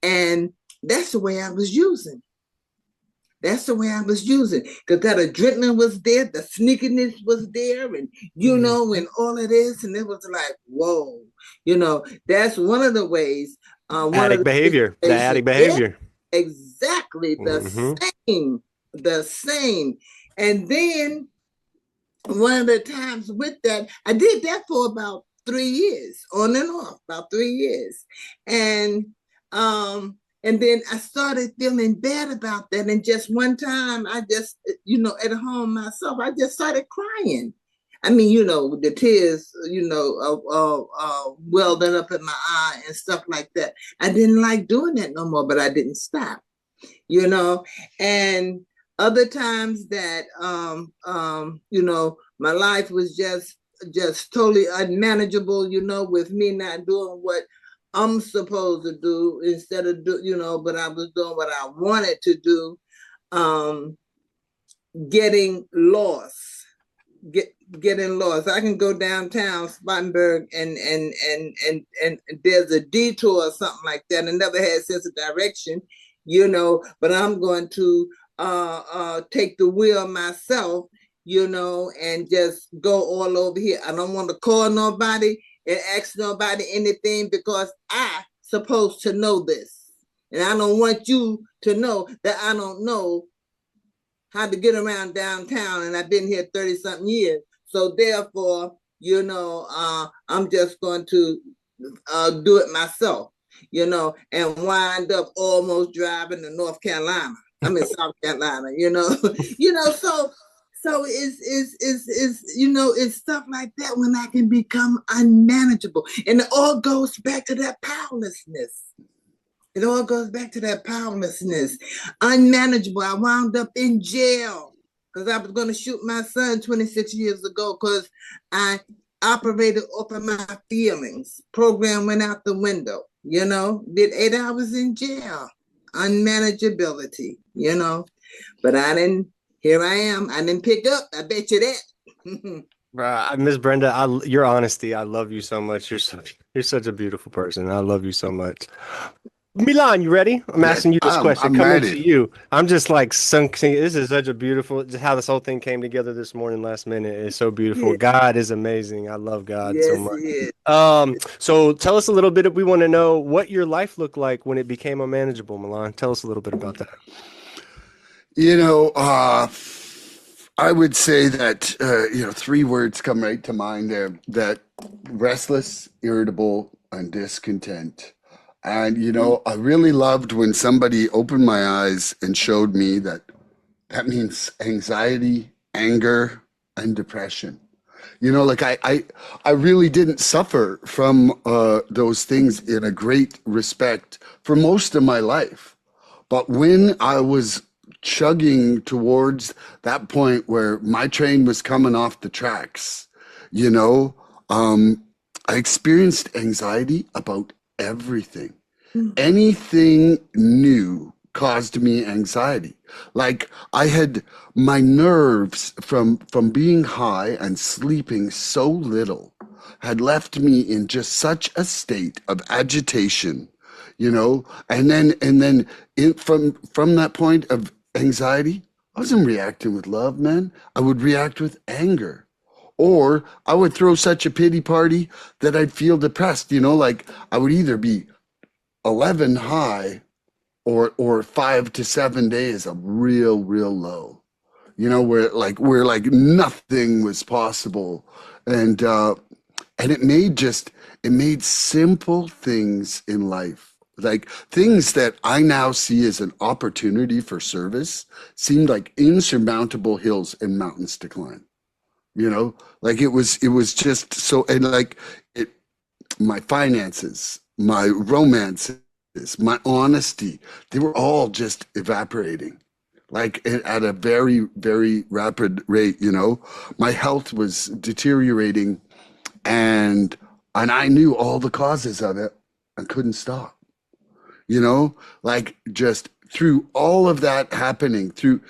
And that's the way I was using. That's the way I was using, because that adrenaline was there, the sneakiness was there, and and all of this, and it was like, whoa, that's one of the ways. Addict behavior. The addict behavior. Yeah, exactly the same. And then one of the times with that, I did that for about 3 years, on and off, about 3 years, and then I started feeling bad about that. And just one time, I just, at home myself, I just started crying. I mean, the tears, welled up in my eye and stuff like that. I didn't like doing that no more, but I didn't stop, And other times that, my life was just totally unmanageable, with me not doing what I'm supposed to do instead of but I was doing what I wanted to do. Getting lost. Getting lost. I can go downtown Spartanburg and there's a detour or something like that. I never had a sense of direction, but I'm going to take the wheel myself, and just go all over here. I don't want to call nobody and ask nobody anything, because I supposed to know this. And I don't want you to know that I don't know how to get around downtown, and I've been here 30-something years. So therefore, I'm just going to do it myself, and wind up almost driving to North Carolina. I'm in South Carolina, so it's stuff like that when I can become unmanageable. And it all goes back to that powerlessness. It all goes back to that powerlessness. Unmanageable. I wound up in jail because I was going to shoot my son 26 years ago because I operated off of my feelings. Program went out the window, did 8 hours in jail. Unmanageability, but I didn't. Here I am. I didn't pick up. I bet you that. Miss Brenda, your honesty. I love you so much. You're such a beautiful person. I love you so much. Milan, you ready? I'm asking you this question. I'm Coming ready. to you. I'm just like sunk. This is such a beautiful, just how this whole thing came together this morning, last minute. It's so beautiful. Yeah. God is amazing. I love God so much. Yes. So tell us a little bit. We want to know what your life looked like when it became unmanageable, Milan. Tell us a little bit about that. I would say that, 3 words come right to mind there: that restless, irritable, and discontent. And, I really loved when somebody opened my eyes and showed me that means anxiety, anger, and depression. Like I really didn't suffer from those things in a great respect for most of my life. But when I was chugging towards that point where my train was coming off the tracks, I experienced anxiety about everything. Anything new caused me anxiety. Like I had my nerves from being high and sleeping so little had left me in just such a state of agitation, and then from that point of anxiety, I wasn't reacting with love, man. I would react with anger. Or I would throw such a pity party that I'd feel depressed, like I would either be 11 high or 5 to 7 days of real low, where nothing was possible. And it made simple things in life, like things that I now see as an opportunity for service, seemed like insurmountable hills and mountains to climb. Like it was just so, and like it my finances, my romances, my honesty, they were all just evaporating, like at a very, very rapid rate. My health was deteriorating, and I knew all the causes of it and couldn't stop. Like just through all of that happening, through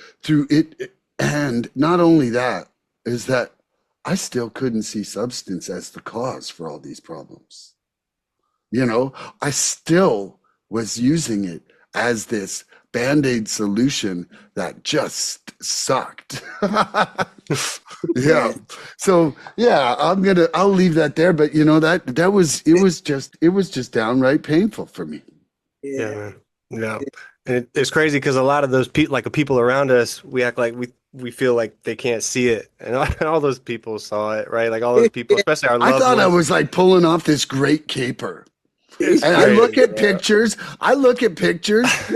it, and not only that, is that I still couldn't see substance as the cause for all these problems. I still was using it as this band-aid solution that just sucked. Yeah. Yes. So yeah, I'll leave that there. But that was it was just downright painful for me. Yeah, Yeah. man. Yeah. And it's crazy because a lot of those people, like the people around us, we act like we feel like they can't see it. And all those people saw it, right? Like all those people, especially our I loved thought I ones. was like pulling off this great caper. It's And I crazy, look at bro. pictures,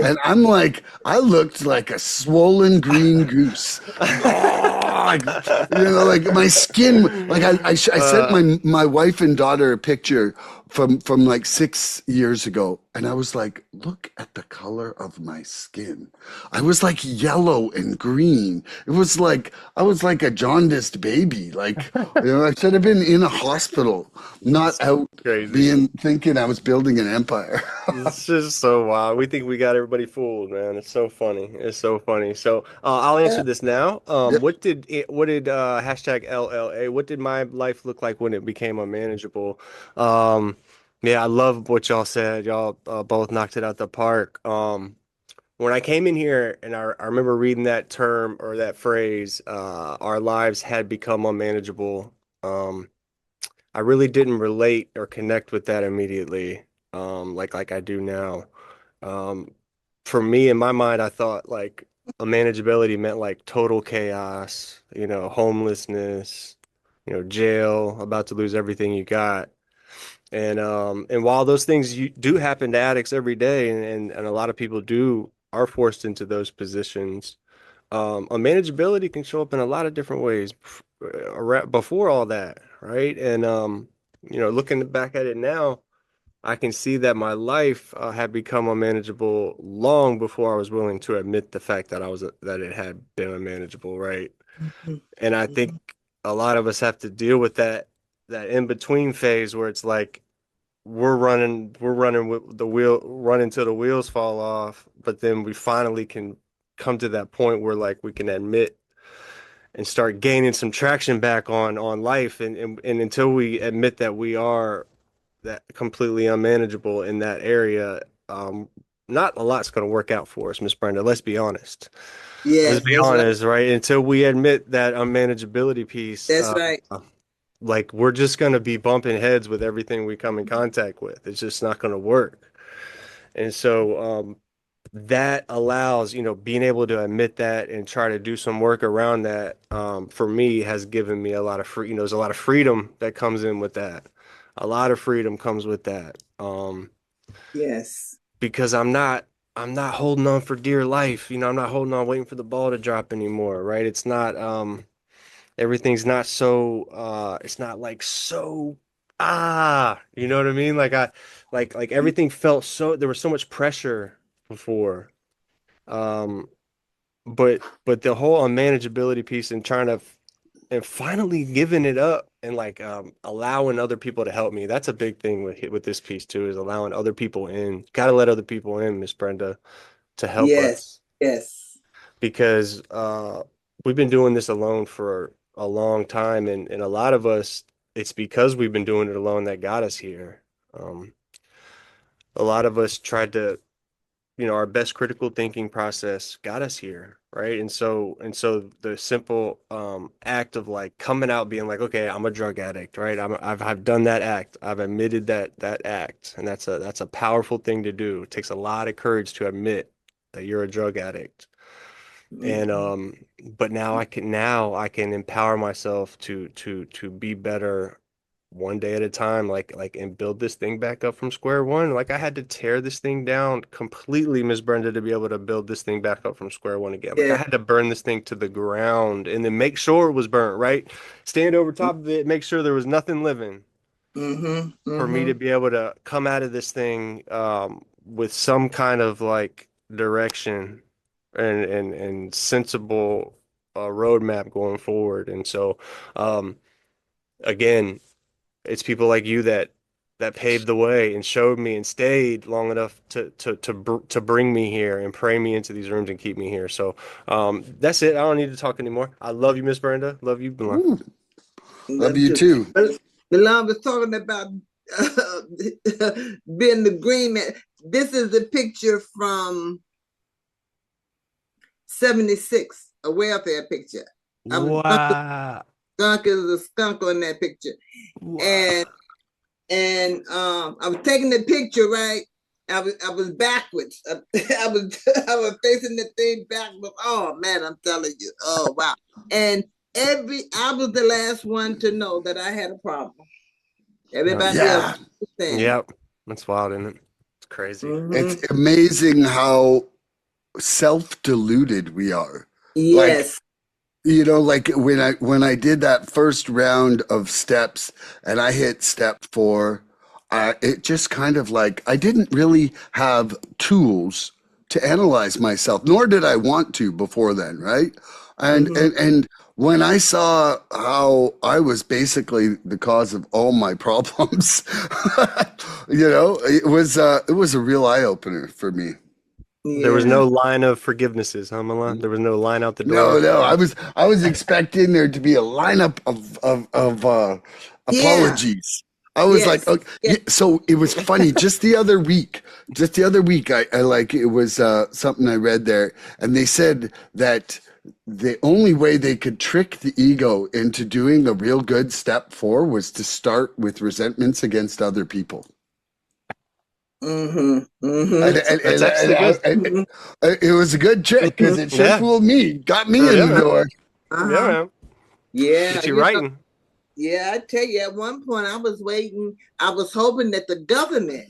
and I'm like, I looked like a swollen green goose. Like my skin, like I sent Uh, my wife and daughter a picture from like 6 years ago, and I was like, look at the color of my skin. I was like yellow and green. It was like I was like a jaundiced baby. Like, I should have been in a hospital, not it's out crazy. being thinking I was building an empire. It's just so wild. We think we got everybody fooled, man. It's so funny. It's so funny. So I'll answer this now. Yeah. What did hashtag LLA? What did my life look like when it became unmanageable? Um, yeah, I love what y'all said. Y'all both knocked it out the park. When I came in here and I remember reading that term or that phrase, our lives had become unmanageable. Um, I really didn't relate or connect with that immediately, like I do now. Um, for me, in my mind, I thought like a manageability meant like total chaos, homelessness, jail, about to lose everything you got. And while those things do happen to addicts every day, and a lot of people are forced into those positions, unmanageability can show up in a lot of different ways before all that, right? And looking back at it now, I can see that my life had become unmanageable long before I was willing to admit the fact that it had been unmanageable, right? Mhm. And I think a lot of us have to deal with that in between phase where it's like we're running with the wheel, running till the wheels fall off, but then we finally can come to that point where like we can admit and start gaining some traction back on life, and until we admit that we are that completely unmanageable in that area, um, not a lot's going to work out for us, Miss Brenda. Let's be honest. Let's Yes, be that's right. honest, right? Until we admit that unmanageability piece, That's right. like we're just going to be bumping heads with everything we come in contact with. It's just not going to work. And so that allows, being able to admit that and try to do some work around that, for me has given me a lot of there's a lot of freedom that comes in with that. A lot of freedom comes with that. Yes. Because I'm not holding on for dear life. I'm not holding on waiting for the ball to drop anymore, right? It's not everything's not so it's not like so you know what I mean? Like I like everything felt so there was so much pressure before. Um but the whole unmanageability piece and and finally giving it up and like allowing other people to help me. That's a big thing with this piece too, is allowing other people in. Got to let other people in, Miss Brenda, to help Yes. us Yes. because we've been doing this alone for a long time, and a lot of us, it's because we've been doing it alone that got us here. Um, a lot of us tried to, our best critical thinking process got us here, right? And so the simple act of like coming out being like, okay, I'm a drug addict, right? I've done that act. I've admitted that act, and that's a powerful thing to do. It takes a lot of courage to admit that you're a drug addict. And Mhm. but now I can empower myself to be better one day at a time, like and build this thing back up from square one. Like I had to tear this thing down completely, Miss Brenda, to be able to build this thing back up from square one again. Like I Yeah. had to burn this thing to the ground and then make sure it was burnt, right? Stand over top of it, make sure there was nothing living Mm-hmm. for me to Mm-hmm. be able to come out of this thing with some kind of like direction and sensible roadmap going forward. And so um, again, it's people like you that paved the way and showed me and stayed long enough to bring me here and pray me into these rooms and keep me here. So that's it. I don't need to talk anymore. I love you, Miss Brenda. Love you, Milan. Ooh, love Love you to. too. Milan was talking about uh, being the green man. This is a picture from 76, a welfare picture. I was Wow. skunk is a skunk on that picture. Wow. And I was taking the picture, right? I was backwards. I was facing the thing backwards. Oh man, I'm telling you. Oh wow. And I was the last one to know that I had a problem. Yep. Everybody else Yeah, thing. Yep. That's wild, isn't it? It's crazy. it's Mm-hmm. amazing how self-deluded we are. Like, Yes. like when I did that first round of steps and I hit step 4, it just kind of like I didn't really have tools to analyze myself, nor did I want to before then, right? And Mm-hmm. and and when I saw how I was basically the cause of all my problems, it was a real eye opener for me. There was no Yeah. line of forgivenesses, huh, Milan? There was no line out the No, door. no, I was expecting there to be a lineup of Yeah. apologies. I was like, Yes. okay. Yes. So it was funny. Just the other week, I like it was something I read there, and they said that the only way they could trick the ego into doing a real good step 4 was to start with resentments against other people. Mm-hmm. And, Mm-hmm. and, That's and, actually good. Mm-hmm. it was a good trick because it sure Yeah. fooled me, got me Yeah, in the man. door. Yeah, Uh-huh. man. Yeah. Get you writing. Yeah, I tell you, at one point I was waiting, I was hoping that the government,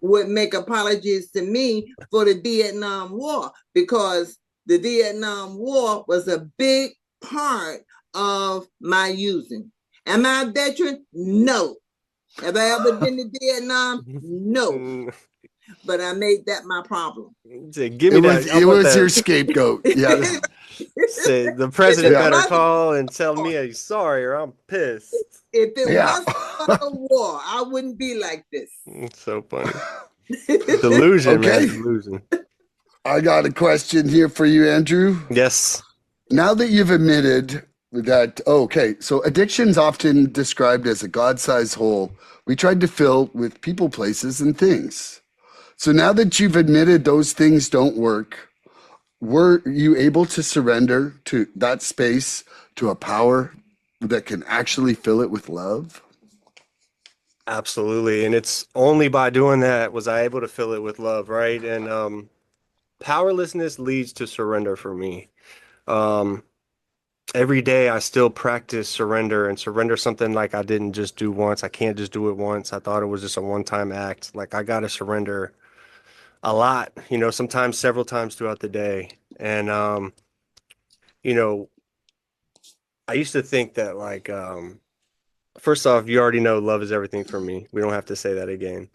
would make apologies to me for the Vietnam War because the Vietnam War was a big part of my using. Am I a veteran? No. Have I ever been to Vietnam? No. Mm, But I made that my problem. say, give It me was that. I it want was your that. scapegoat. Yeah. if Say the it president Yeah. better wasn't call and tell for me he's sorry or I'm pissed. if it Yeah. wasn't for the war, I wouldn't be like this. It's so funny. Delusion, man. Okay. Delusion. I got a question here for you, Andrew. Yes. Now that you've admitted that, okay, so addiction's often described as a God-sized hole we tried to fill with people, places, and things. So now that you've admitted those things don't work, were you able to surrender to that space to a power that can actually fill it with love? Absolutely. And it's only by doing that was I able to fill it with love, right? And powerlessness leads to surrender for me. Um, every day I still practice surrender and surrender something like I didn't just do once. I can't just do it once. I thought it was just a one-time act. Like I gotta surrender a lot, sometimes several times throughout the day. And you know, I used to think that like first off, you already know love is everything for me. We don't have to say that again.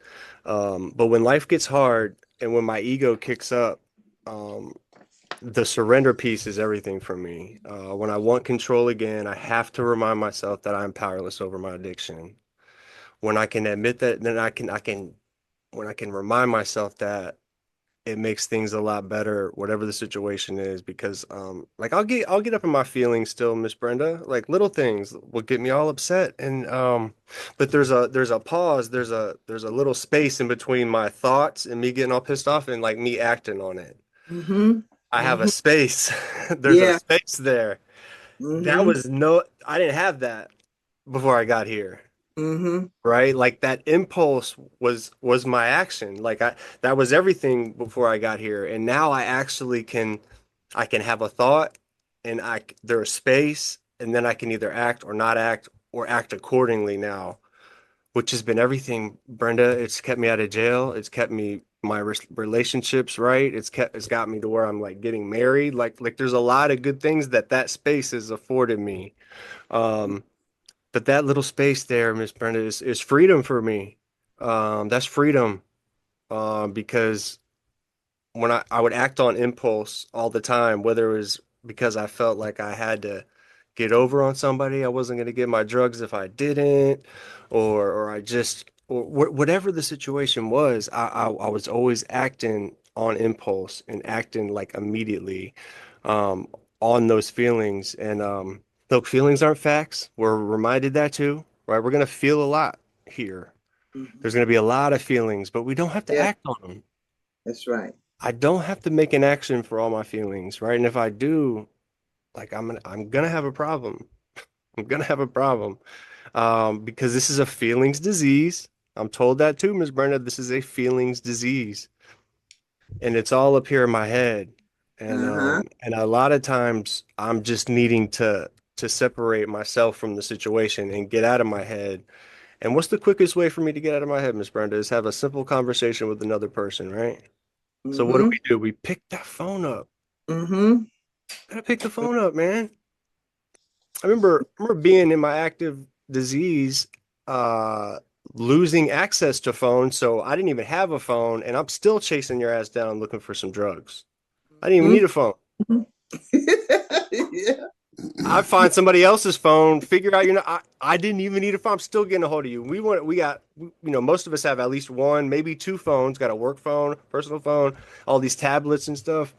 But when life gets hard and when my ego kicks up, um, the surrender piece is everything for me. When I want control again, I have to remind myself that I'm powerless over my addiction. When I can admit that, then when I can remind myself that it makes things a lot better, whatever the situation is, because like I'll get up in my feelings still, Miss Brenda. Like little things will get me all upset. And but there's a pause, there's a little space in between my thoughts and me getting all pissed off and like me acting on it. Mm-hmm. I have a Mm-hmm. space. There's a Yeah. space there. That Mm-hmm. was no, I didn't have that before I got here. Mm-hmm. Right? Like that impulse was my action. Like I that was everything before I got here. And now I can have a thought and there's space and then I can either act or not act or act accordingly now, which has been everything, Brenda. It's kept me out of jail. It's kept me my relationships right. It's got me to where I'm like getting married. Like there's a lot of good things that space has afforded me. Um but that little space there, Miss Brenda, is freedom for me. That's freedom. Because when I would act on impulse all the time, whether it was because I felt like I had to get over on somebody, I wasn't going to get my drugs if I didn't, or I just, or whatever the situation was, I was always acting on impulse and acting like immediately um, on those feelings. And look, feelings aren't facts. We're reminded that too, right? We're going to feel a lot here. Mm-hmm. There's going to be a lot of feelings, but we don't have to Yeah, act on them. that's right. I don't have to make an action for all my feelings, right? And if I do, like I'm gonna have a problem. I'm gonna have a problem. Because this is a feelings disease. I'm told that too, Miss Brenda. This is a feelings disease, and it's all up here in my head. Uh-huh. And a lot of times I'm just needing to separate myself from the situation and get out of my head. And what's the quickest way for me to get out of my head, Miss Brenda? Is have a simple conversation with another person, right? So what Mm-hmm. do? We pick that phone up. Mm-hmm. Gotta pick the phone up, man. I remember being in my active disease, uh, losing access to phone, so I didn't even have a phone, and I'm still chasing your ass down looking for some drugs. I didn't even need a phone. Mm-hmm. Yeah. I find somebody else's phone, figure out, I didn't even need a phone. I'm still getting a hold of you. Most of us have at least one, maybe two phones, got a work phone, personal phone, all these tablets and stuff.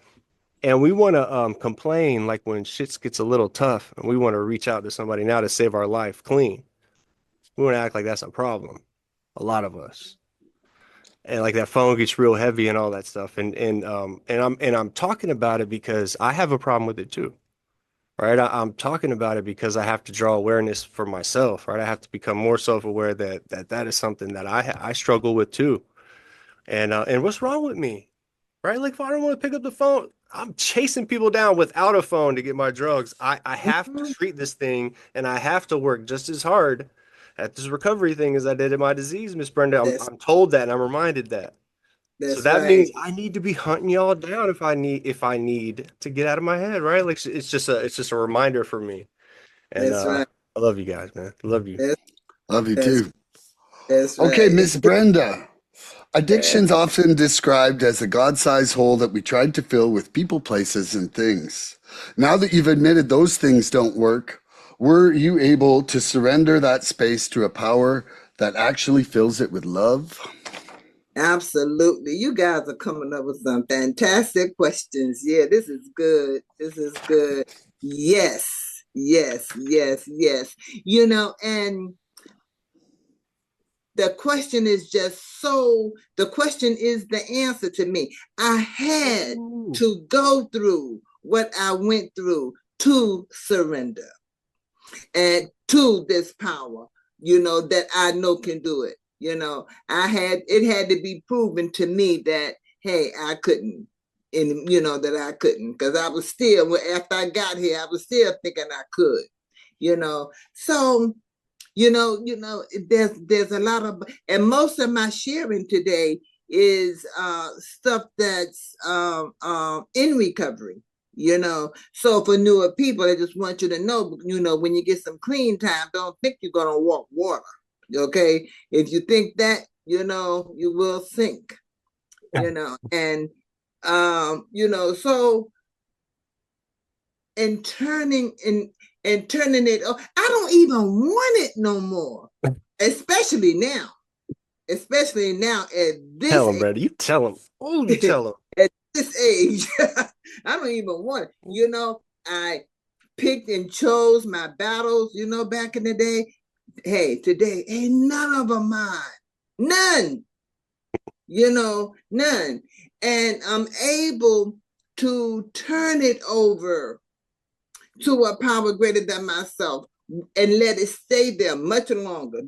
And we want to complain like when shit gets a little tough and we want to reach out to somebody now to save our life clean. We want to act like that's a problem. A lot of us. And like that phone gets real heavy and all that stuff. And I'm talking about it because I have a problem with it too. Right? I'm talking about it because I have to draw awareness for myself, right? I have to become more self-aware that is something that I struggle with too. And what's wrong with me? Right? Like if I don't want to pick up the phone, I'm chasing people down without a phone to get my drugs. I have to Mhm. treat this thing and I have to work just as hard at this recovery thing as I did in my disease, Miss Brenda. I'm, That's I'm told that and I'm reminded that. So that's that means right. I need to be hunting y'all down if I need to get out of my head, right? Like it's just a reminder for me. And That's right. I love you guys, man. I love you. That's Love you that's too. that's Okay, right. Miss Brenda. Yeah. Addiction's often described as a God-sized hole that we tried to fill with people, places, and things. Now that you've admitted those things don't work, were you able to surrender that space to a power that actually fills it with love? Absolutely. You guys are coming up with some fantastic questions. Yeah, this is good. This is good. Yes. Yes, yes, yes. And the question is the answer to me. I had Ooh. to go through what I went through to surrender and to this power, that I know can do it. It had to be proven to me that, hey, I couldn't. And that I couldn't, because I was still, after I got here, I was still thinking I could, so there's a lot of, and most of my sharing today is stuff that's in recovery. So for newer people, I just want you to know, when you get some clean time, don't think you're gonna walk water. Okay, if you think that, you will sink. And so and turning it, I don't even want it no more, especially now at this Tell him, age, Brenda. You tell him. Oh, you tell him. this age, I don't even want it. You know, I picked and chose my battles, you know, back in the day. Hey, today ain't none of them mine. None. You know, none. And I'm able to turn it over to a power greater than myself and let it stay there much longer.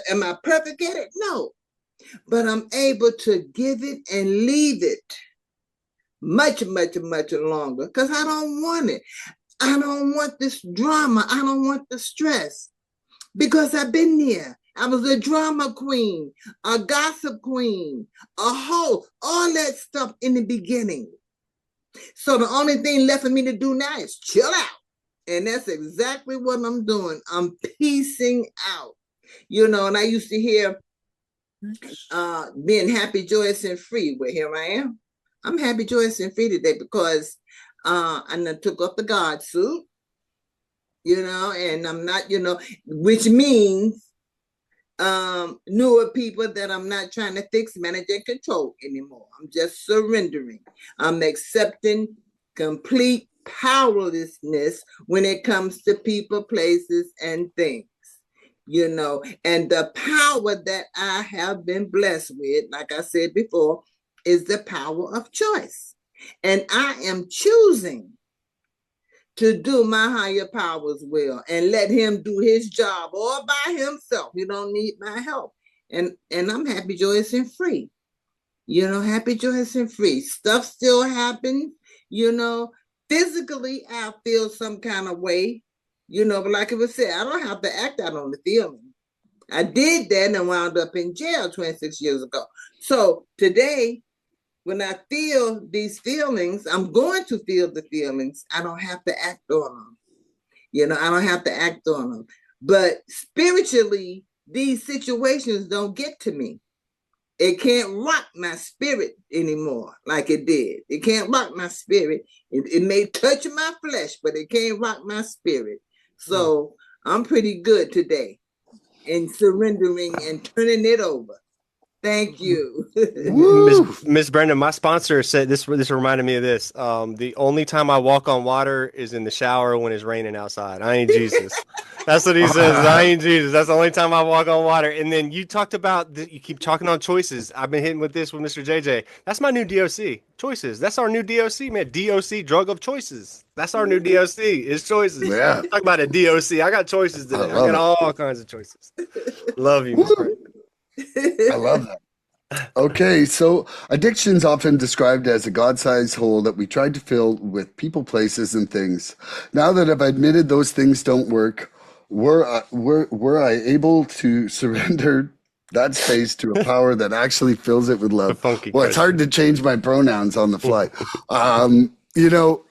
Am I perfect at it? No. But I'm able to give it and leave it much, much, much longer because I don't want it. I don't want this drama. I don't want the stress because I've been there. I was a drama queen, a gossip queen, a hoe, all that stuff in the beginning. So the only thing left for me to do now is chill out. And that's exactly what I'm doing. I'm piecing out. You know, and I used to hear being happy, joyous, and free. Well, here I am. I'm happy, joyous, and free today because I took up the God suit, you know, and I'm not, you know, which means newer people that I'm not trying to fix, manage, and control anymore. I'm just surrendering. I'm accepting complete powerlessness when it comes to people, places, and things. You know, and the power that I have been blessed with, like I said before, is the power of choice. And I am choosing to do my higher power's will and let him do his job all by himself. He don't need my help. And I'm happy, joyous, and free. You know, happy, joyous, and free. Stuff still happens, you know. Physically, I feel some kind of way, you know, but like it was said, I don't have to act out on the feeling. I did that and wound up in jail 26 years ago. So today, when I feel these feelings, I'm going to feel the feelings. I don't have to act on them. You know, I don't have to act on them. But spiritually, these situations don't get to me. It can't rock my spirit anymore like it did. It can't rock my spirit. It may touch my flesh, but it can't rock my spirit. So I'm pretty good today in surrendering and turning it over. Thank you. Miss Brenda, my sponsor said this reminded me of this. The only time I walk on water is in the shower when it's raining outside. I ain't Jesus. That's what he says. I ain't Jesus. That's the only time I walk on water. And then you talked about you keep talking on choices. I've been hitting with this with Mr. JJ. That's my new DOC. Choices. That's our new DOC, man. DOC, drug of choices. That's our new DOC. Is choices. Yeah. Talk about a DOC. I got choices today. I got all kinds of choices. Love you, Miss Brenda. I love that. Okay, so addiction's often described as a God-sized hole that we tried to fill with people, places, and things. Now that I've admitted those things don't work, were I able to surrender that space to a power that actually fills it with love? Well, it's hard to change my pronouns on the fly. You know,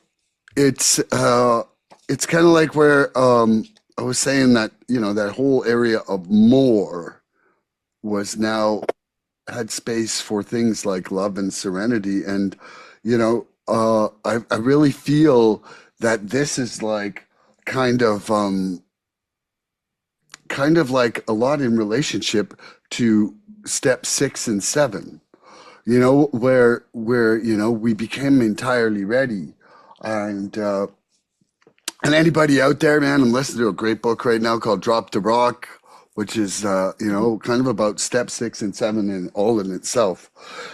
it's kind of like where I was saying that, you know, that whole area of more was now had space for things like love and serenity. And, you know, I really feel that this is like kind of like a lot in relationship to step 6 and 7, you know, where, you know, we became entirely ready. And anybody out there, man, I'm listening to a great book right now called Drop the Rock, which is, you know, kind of about step 6 and 7 in all in itself.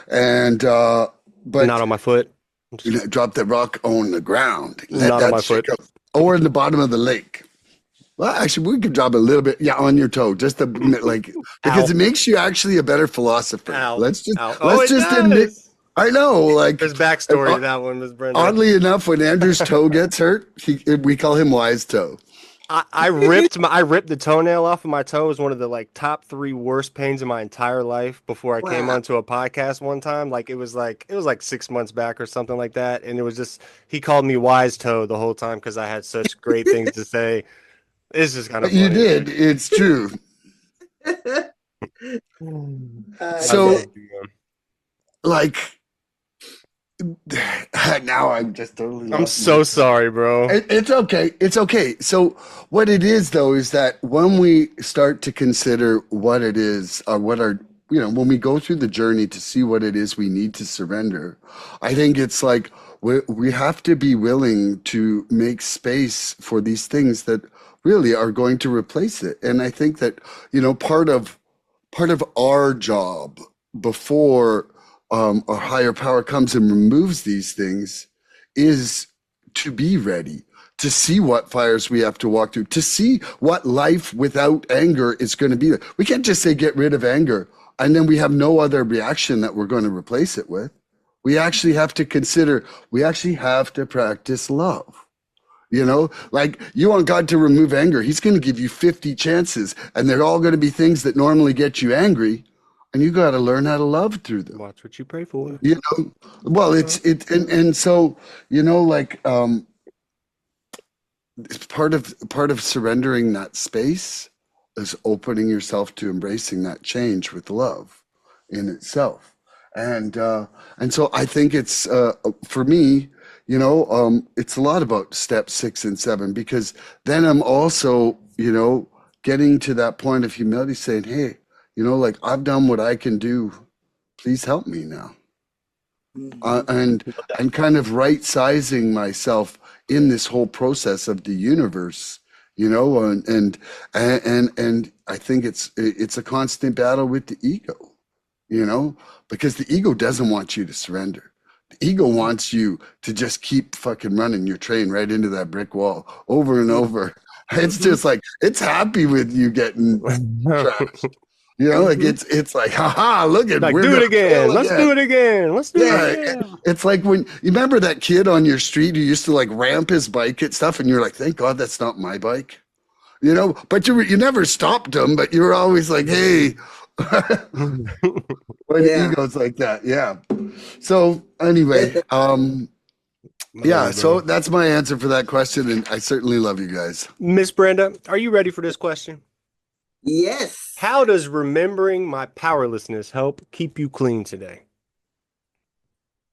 And, but not on my foot. You know, drop the rock on the ground. Not on my foot. Or in the bottom of the lake. Well, actually, we could drop a little bit, yeah, on your toe, just to like, because it makes you actually a better philosopher. Let's just admit. I know, like there's backstory to that one, Ms. Brenda. Oddly enough, when Andrew's toe gets hurt, we call him Wise Toe. I ripped the toenail off of my toe. It was one of the like top 3 worst pains in my entire life before I came onto a podcast one time. Like it was like 6 months back or something like that. And it was just, he called me Wise Toe the whole time because I had such great things to say. It's just kind of funny. You did. It's true. So, like, now I'm just totally. I'm so sorry, bro. It's okay. It's okay. So what it is, though, is that when we start to consider what it is, what our when we go through the journey to see what it is we need to surrender, I think it's like we have to be willing to make space for these things that really are going to replace it. And I think that, part of our job before our higher power comes and removes these things is to be ready, to see what fires we have to walk through, to see what life without anger is going to be like. We can't just say get rid of anger and then we have no other reaction that we're going to replace it with. We actually have to consider, we actually have to practice love. Like you want God to remove anger, he's going to give you 50 chances and they're all going to be things that normally get you angry, and you got to learn how to love through them. Watch what you pray for. Well, and so, like, it's part of surrendering that space is opening yourself to embracing that change with love in itself. And so I think it's for me, it's a lot about step 6 and 7, because then I'm also, getting to that point of humility, saying, hey, like I've done what I can do. Please help me now. And kind of right sizing myself in this whole process of the universe, and I think it's a constant battle with the ego, because the ego doesn't want you to surrender. The ego wants you to just keep fucking running your train right into that brick wall over and over. It's just like, it's happy with you getting trashed. Like it's like, haha, look at, Like, we're do it gonna again. fail Let's do it again. Let's do it again. It's like when you remember that kid on your street who used to like ramp his bike at stuff, and you're like, thank God that's not my bike, but you never stopped him, but you were always like, hey. When ego's like that, yeah. So anyway, so that's my answer for that question, and I certainly love you guys. Miss Brenda, are you ready for this question? Yes. How does remembering my powerlessness help keep you clean today?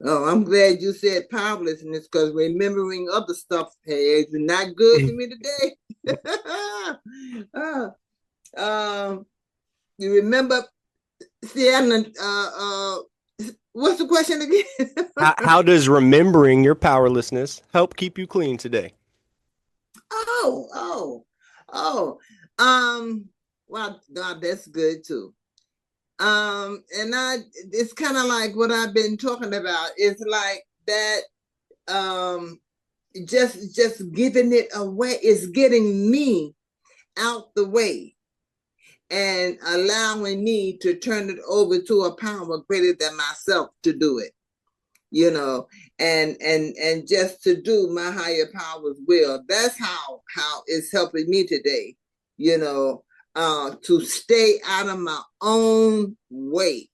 Oh, I'm glad you said powerlessness, because remembering other stuff is not good to me today. You remember, what's the question again? How does remembering your powerlessness help keep you clean today? Well, God, that's good too. And it's kind of like what I've been talking about. It's like that, just giving it away is getting me out the way and allowing me to turn it over to a power greater than myself to do it, and just to do my higher power's will. That's how it's helping me today, to stay out of my own way,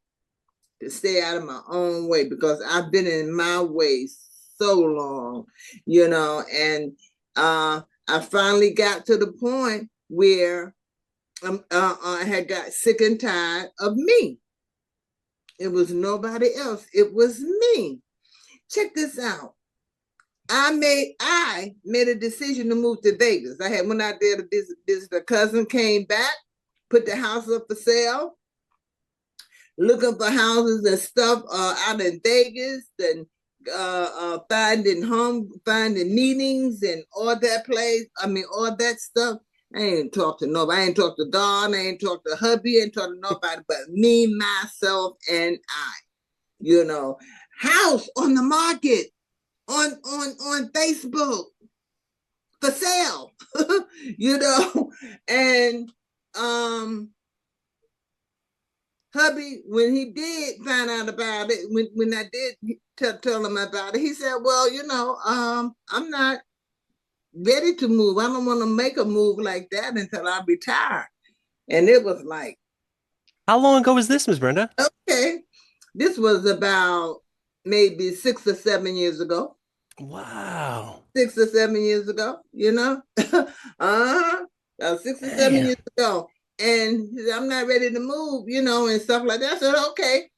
because I've been in my way so long, and I finally got to the point where I had got sick and tired of me. It was nobody else. It was me. Check this out. I made a decision to move to Vegas. I had went out there to visit a cousin, came back, put the house up for sale, looking for houses and stuff out in Vegas, and finding meetings and all that stuff. I ain't talk to nobody. I ain't talk to God. I ain't talk to hubby. I ain't talk to nobody but me, myself, and I. House on the market, on Facebook for sale, and hubby, when he did find out about it, when I did tell him about it, he said, well, I'm not ready to move. I don't want to make a move like that until I retire. And it was like, how long ago was this, Miss Brenda? Okay, this was about maybe 6 or 7 years ago. Wow. 6 or 7 years ago, 6 or 7 years ago. And he said, I'm not ready to move, and stuff like that. I said, okay.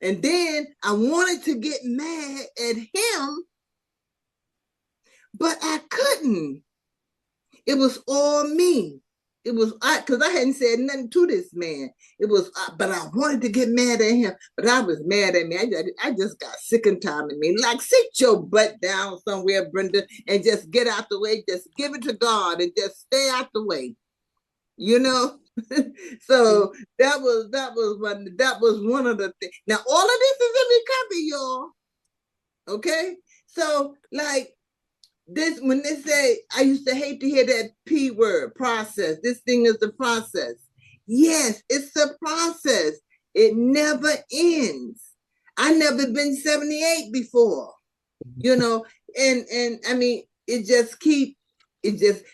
And then I wanted to get mad at him, but I couldn't. It was all me. it was because I hadn't said nothing to this man. It was, but I wanted to get mad at him. But I was mad at me. I just got sick and tired of me. Like, sit your butt down somewhere, Brenda, and just get out the way. Just give it to God and just stay out the way. You know. So that was one of the things. Now all of this is in recovery, y'all. Okay, so like. This when they say, I used to hate to hear that P word, process. This thing is a process. Yes, it's a process. It never ends. I never been 78 before, you know, and I mean,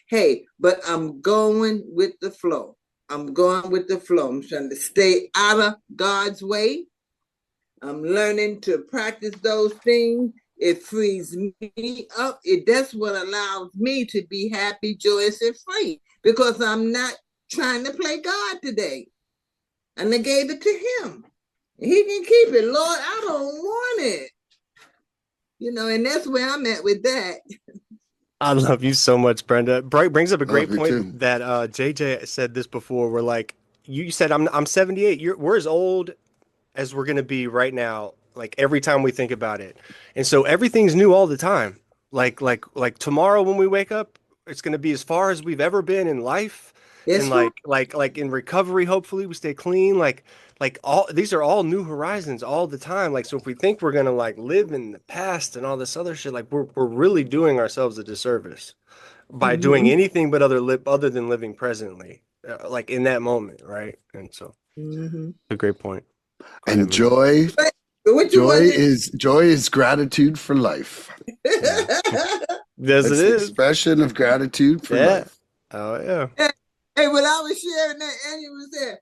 hey, but I'm going with the flow. I'm going with the flow. I'm trying to stay out of God's way. I'm learning to practice those things. It frees me up. That's what allows me to be happy, joyous, and free, because I'm not trying to play God today. And I gave it to him. He can keep it. Lord, I don't want it. You know, and that's where I'm at with that. I love you so much, Brenda. Brings up a great point too. that JJ said this before. We're like, you said I'm 78. We're as old as we're gonna be right now. Like every time we think about it, and so everything's new all the time. Like tomorrow when we wake up, it's gonna be as far as we've ever been in life, That's and right. like in recovery. Hopefully, we stay clean. Like all these are all new horizons all the time. Like so, if we think we're gonna like live in the past and all this other shit, like we're really doing ourselves a disservice by doing anything but other than living presently, like in that moment, right? And so, a great point. Go ahead, And man. joy is gratitude for life. Yeah. Yes, That's it the is. expression of gratitude for Yeah. life. Oh yeah. Hey, when I was sharing that, Annie was there.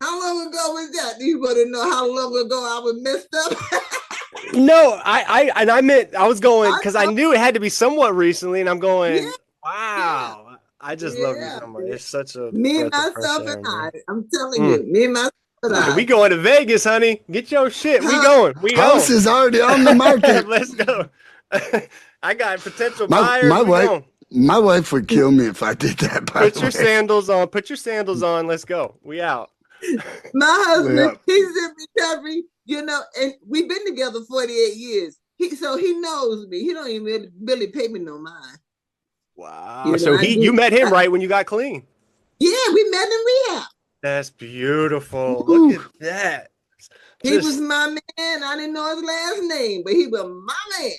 How long ago was that? Do you want to know how long ago I was messed up? No, I meant I was going because I knew it had to be somewhat recently, and I'm going, Yeah, wow. I just love you yeah. so much. It's such a Me, breath of fresh myself, and air, I. man. I'm telling you, me, myself, and And we I. going to Vegas, honey. Get your shit. We Huh? going. We House going. is already on the market. Let's go. I got potential My buyers. my We wife going. my wife would kill me if I did that, by Put the your way. sandals on. Put your sandals on. Let's go. We out. My husband, Yeah. he's in recovery, you know, and we've been together 48 years. So he knows me. He don't even really pay me no mind. Wow. You know, So I you do. met him right when you got clean. Yeah, we met in rehab. That's beautiful. Look at Woo. that. He was Just my man. I didn't know his last name, but he was my man.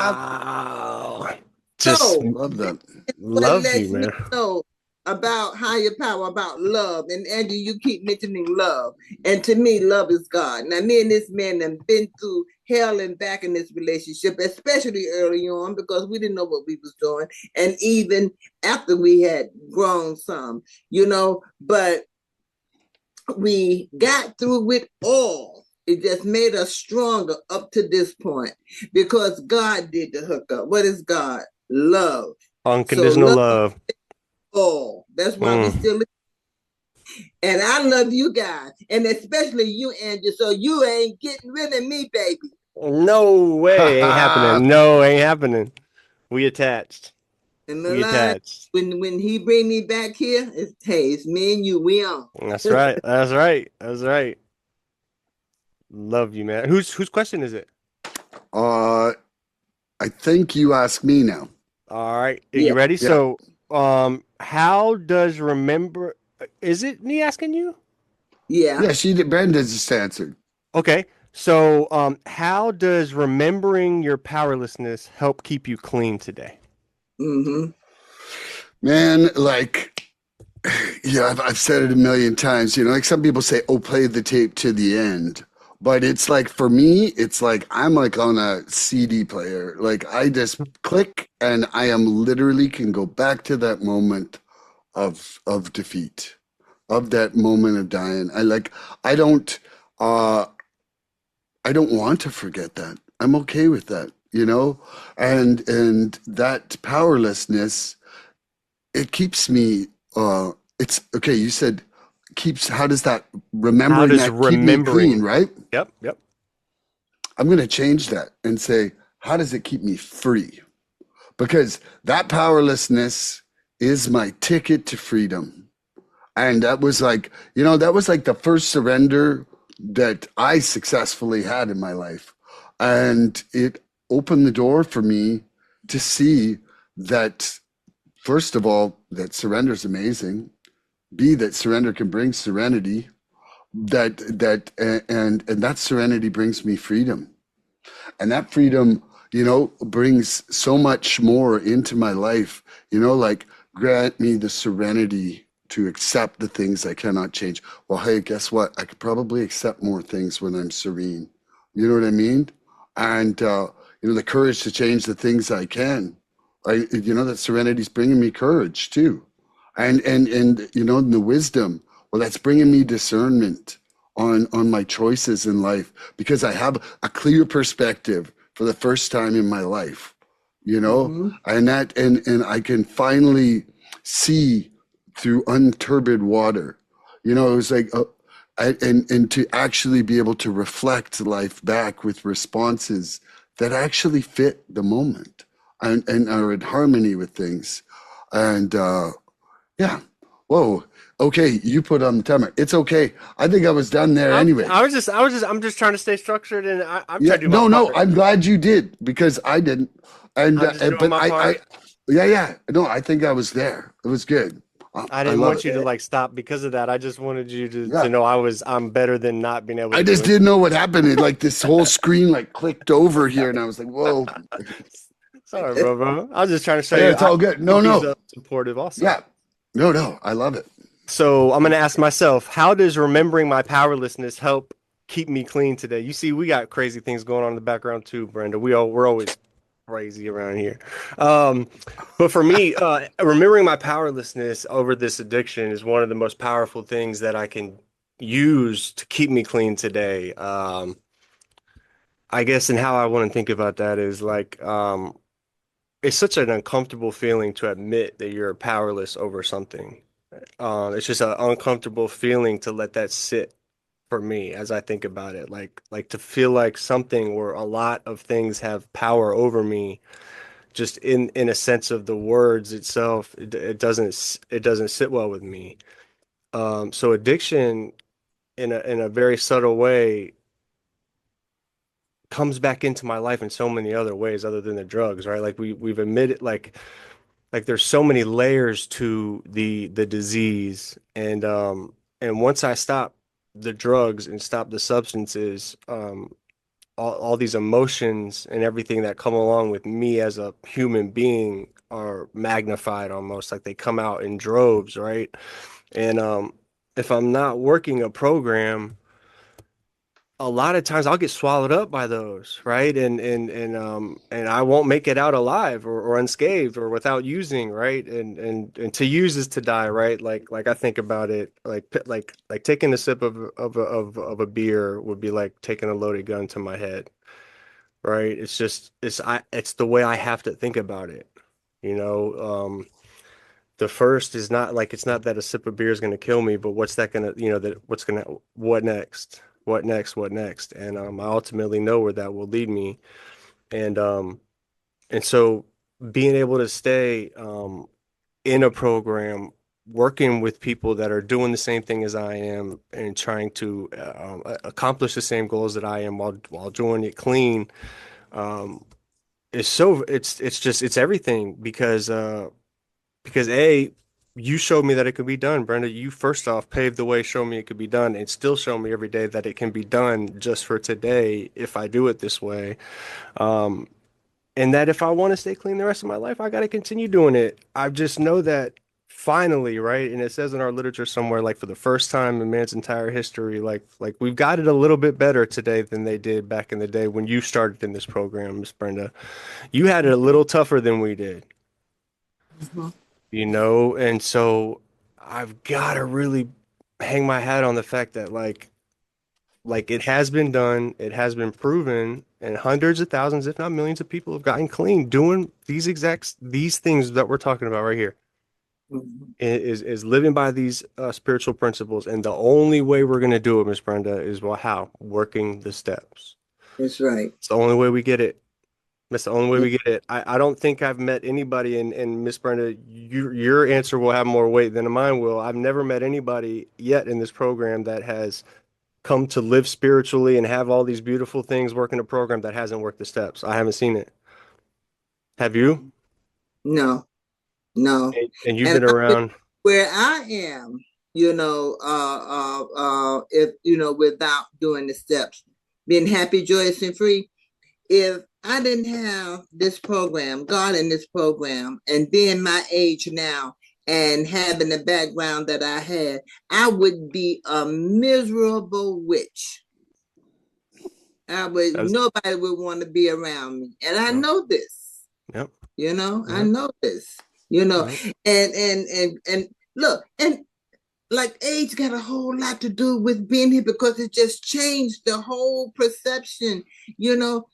wow. Just So Love that. what love you, lets me man. know about higher power, about love. And Andrew, you keep mentioning love. And to me, love is God. Now, me and this man have been through hell and back in this relationship, especially early on, because we didn't know what we was doing. And even after we had grown some, you know, but we got through it all. It just made us stronger up to this point because God did the hookup. What is God? Love. So Unconditional love love. all. That's why we still live. And I love you guys, and especially you, Andrew. So you ain't getting rid of me, baby. No way. Ain't happening. No, ain't happening. We attached. And We Milan, attached. when he bring me back here, it's me and you. We on. That's right. That's right. That's right. Love you, man. Whose question is it? I think you ask me now. All right. Are Yeah. you ready? Yeah. So, how does remember? Is it me asking you? Yeah. Yeah, she did. Brenda just answered. Okay. So, how does remembering your powerlessness help keep you clean today? Mm-hmm. Man, like, yeah, I've said it a million times. You know, like some people say, "Oh, play the tape to the end," but it's like for me, it's like I'm like on a CD player. Like I just click, and I am literally can go back to that moment of defeat, of that moment of dying. I don't uh I don't want to forget that. I'm okay with that, you know? And that powerlessness, it keeps me it's okay, you said keeps how does that How remembering does that keep me clean, remembering? right? Yep. Yep. I'm going to change that and say how does it keep me free? Because that powerlessness is my ticket to freedom. And that was like, that was like the first surrender that I successfully had in my life. And it opened the door for me to see that, first of all, that surrender is amazing. B, that surrender can bring serenity. And that serenity brings me freedom. And that freedom, brings so much more into my life, like grant me the serenity to accept the things I cannot change. Well, hey, guess what? I could probably accept more things when I'm serene. You know what I mean? And, the courage to change the things I can. That serenity's bringing me courage too. And the wisdom, well, that's bringing me discernment on my choices in life because I have a clear perspective for the first time in my life, and I can finally see through unturbid water. It was like, and to actually be able to reflect life back with responses that actually fit the moment and are in harmony with things. And yeah, whoa. Okay, you put on the timer. It's okay. I think I was done there anyway. I'm just trying to stay structured, and I'm Yeah, trying to do my no. part. I'm glad you did because I didn't. And I'm just doing but my part. yeah. No, I think I was there. It was good. I I didn't love want it. you to like stop because of that. I just wanted you to Yeah, know I'm better than not being able I to do just didn't know what happened. It like this whole screen like clicked over here, and I was like, "Whoa!" it. Sorry, bro. I was just trying to show Yeah, you it's I all good. think No, he's no. supportive also. Yeah, no. I love it. So I'm gonna ask myself, how does remembering my powerlessness help keep me clean today? You see, we got crazy things going on in the background too, Brenda. We're always crazy around here. Um, but for me, remembering my powerlessness over this addiction is one of the most powerful things that I can use to keep me clean today. I guess, and how I want to think about that is like, it's such an uncomfortable feeling to admit that you're powerless over something. It's just an uncomfortable feeling to let that sit for me as I think about it. Like to feel like something where a lot of things have power over me, just in a sense of the words itself, it doesn't sit well with me. So addiction in a very subtle way comes back into my life in so many other ways other than the drugs, right? Like we've admitted like there's so many layers to the disease and once I stop the drugs and stop the substances, all these emotions and everything that come along with me as a human being are magnified almost, like they come out in droves, right? And if I'm not working a program, a lot of times I'll get swallowed up by those, right? And I won't make it out alive or unscathed or without using, right? And to use is to die, right? Like I think about it, like taking a sip of a beer would be like taking a loaded gun to my head, right? It's the way I have to think about it, you know. The first is not like it's not that a sip of beer is going to kill me, but what's that going to, that what's going to, what next? What next? What next? And I ultimately know where that will lead me. And so being able to stay in a program, working with people that are doing the same thing as I am and trying to accomplish the same goals that I am while doing it clean, um, is so it's everything because A, you showed me that it could be done, Brenda. You first off paved the way, showed me it could be done, and still show me every day that it can be done just for today if I do it this way. Um, and that if I want to stay clean the rest of my life, I got to continue doing it. I just know that finally, right? And it says in our literature somewhere, like for the first time in man's entire history, like we've got it a little bit better today than they did back in the day when you started in this program, Miss Brenda. You had it a little tougher than we did, Mhm. and so I've got to really hang my hat on the fact that like it has been done, it has been proven, and hundreds of thousands, if not millions of people have gotten clean doing these things that we're talking about right here. Mhm. Is living by these spiritual principles, and the only way we're going to do it, Miss Brenda, is, well, how? Working the steps. That's right. It's the only way we get it. That's the only way we get it. I don't think I've met anybody, and Miss Brenda, your answer will have more weight than mine will. I've never met anybody yet in this program that has come to live spiritually and have all these beautiful things work in a program that hasn't worked the steps. I haven't seen it. Have you? No, no. And you've And been around. where I am, if without doing the steps, being happy, joyous, and free. If I didn't have this program, God in this program, and being my age now and having the background that I had, I would be a miserable witch. That's, Nobody would want to be around me. And I yep, know this, yep, I yep, know this, you know, yep. and look, and like age got a whole lot to do with being here because it just changed the whole perception, you know.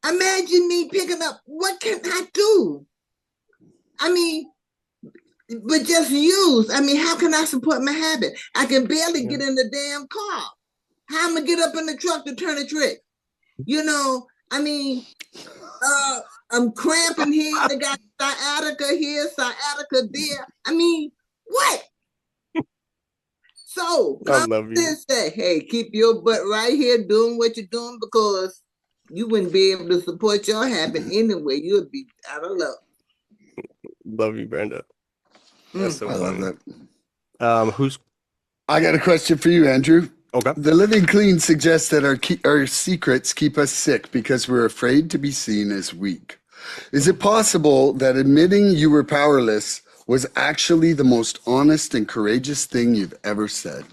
Imagine me picking up, what can I do? I mean, but just use. I mean, how can I support my habit? I can barely Yeah. get in the damn car. How am I get up in the truck to turn a trick? I mean, I'm cramping here. They got sciatica here, sciatica there. I mean, what? So I come love and you. say, hey, keep your butt right here doing what you're doing because you wouldn't be able to support your habit anyway. You'd be out of luck. Love you, Brenda. That's Mm. so I love funny. that. Who's I got a question for you, Andrew. okay? The Living Clean suggests that our secrets keep us sick because we're afraid to be seen as weak. Is it possible that admitting you were powerless was actually the most honest and courageous thing you've ever said?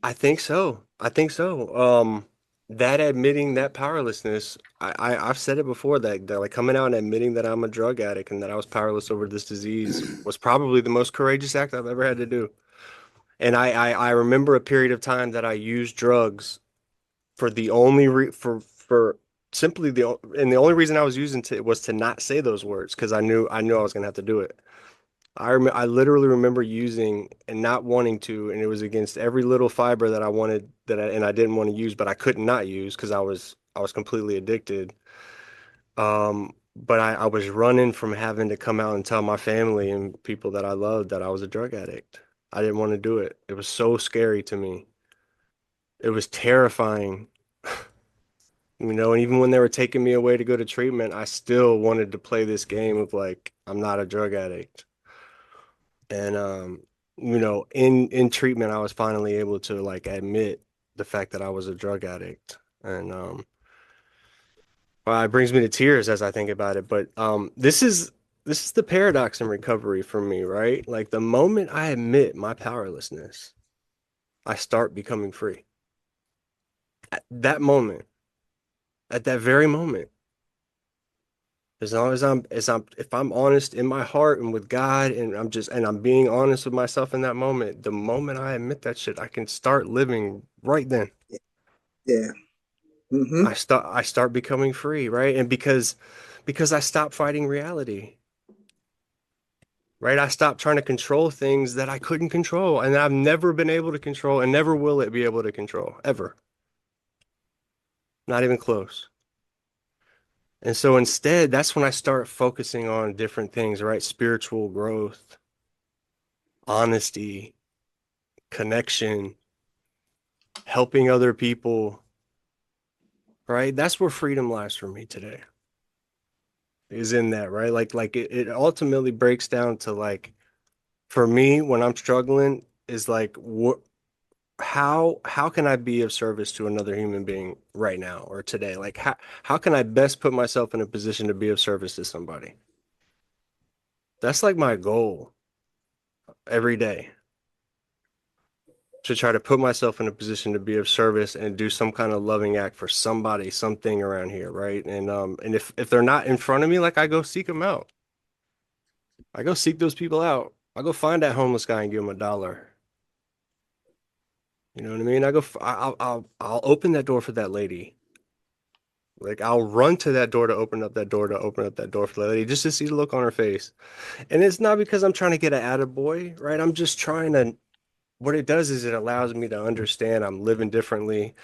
I think so. I think so. That admitting that powerlessness, I've said it before that like coming out and admitting that I'm a drug addict and that I was powerless over this disease was probably the most courageous act I've ever had to do. And I remember a period of time that I used drugs for the only re for simply and the only reason I was using to was to not say those words because I knew I was gonna have to do it. I literally remember using and not wanting to, and it was against every little fiber that I wanted and I didn't want to use, but I couldn't not use because I was completely addicted. But I was running from having to come out and tell my family and people that I loved that I was a drug addict. I didn't want to do it. It was so scary to me. It was terrifying. And even when they were taking me away to go to treatment, I still wanted to play this game of like, I'm not a drug addict. And in treatment, I was finally able to like admit the fact that I was a drug addict. And well, it brings me to tears as I think about it. But this is the paradox in recovery for me, right? Like the moment I admit my powerlessness, I start becoming free. At that moment, at that very moment. As long if I'm honest in my heart and with God and I'm being honest with myself in that moment, the moment I admit that shit, I can start living right then. Yeah. Mm-hmm. I start becoming free, right? And because I stopped fighting reality, right? I stopped trying to control things that I couldn't control and I've never been able to control and never will it be able to control ever. Not even close. And so instead, that's when I start focusing on different things, right? Spiritual growth, honesty, connection, helping other people, right? That's where freedom lies for me today, is in that, right? Like it ultimately breaks down to like, for me, when I'm struggling, is like what how can I be of service to another human being right now or today? Like how can I best put myself in a position to be of service to somebody? That's like my goal every day. To try to put myself in a position to be of service and do some kind of loving act for somebody, something around here, right? And if they're not in front of me, like I go seek them out. I go seek those people out. I go find that homeless guy and give him $1. You know what I mean? I'll open that door for that lady. Like I'll run to that door to open up that door to open up that door for the lady just to see the look on her face. And it's not because I'm trying to get an attaboy, right? I'm just trying to. What it does is it allows me to understand I'm living differently.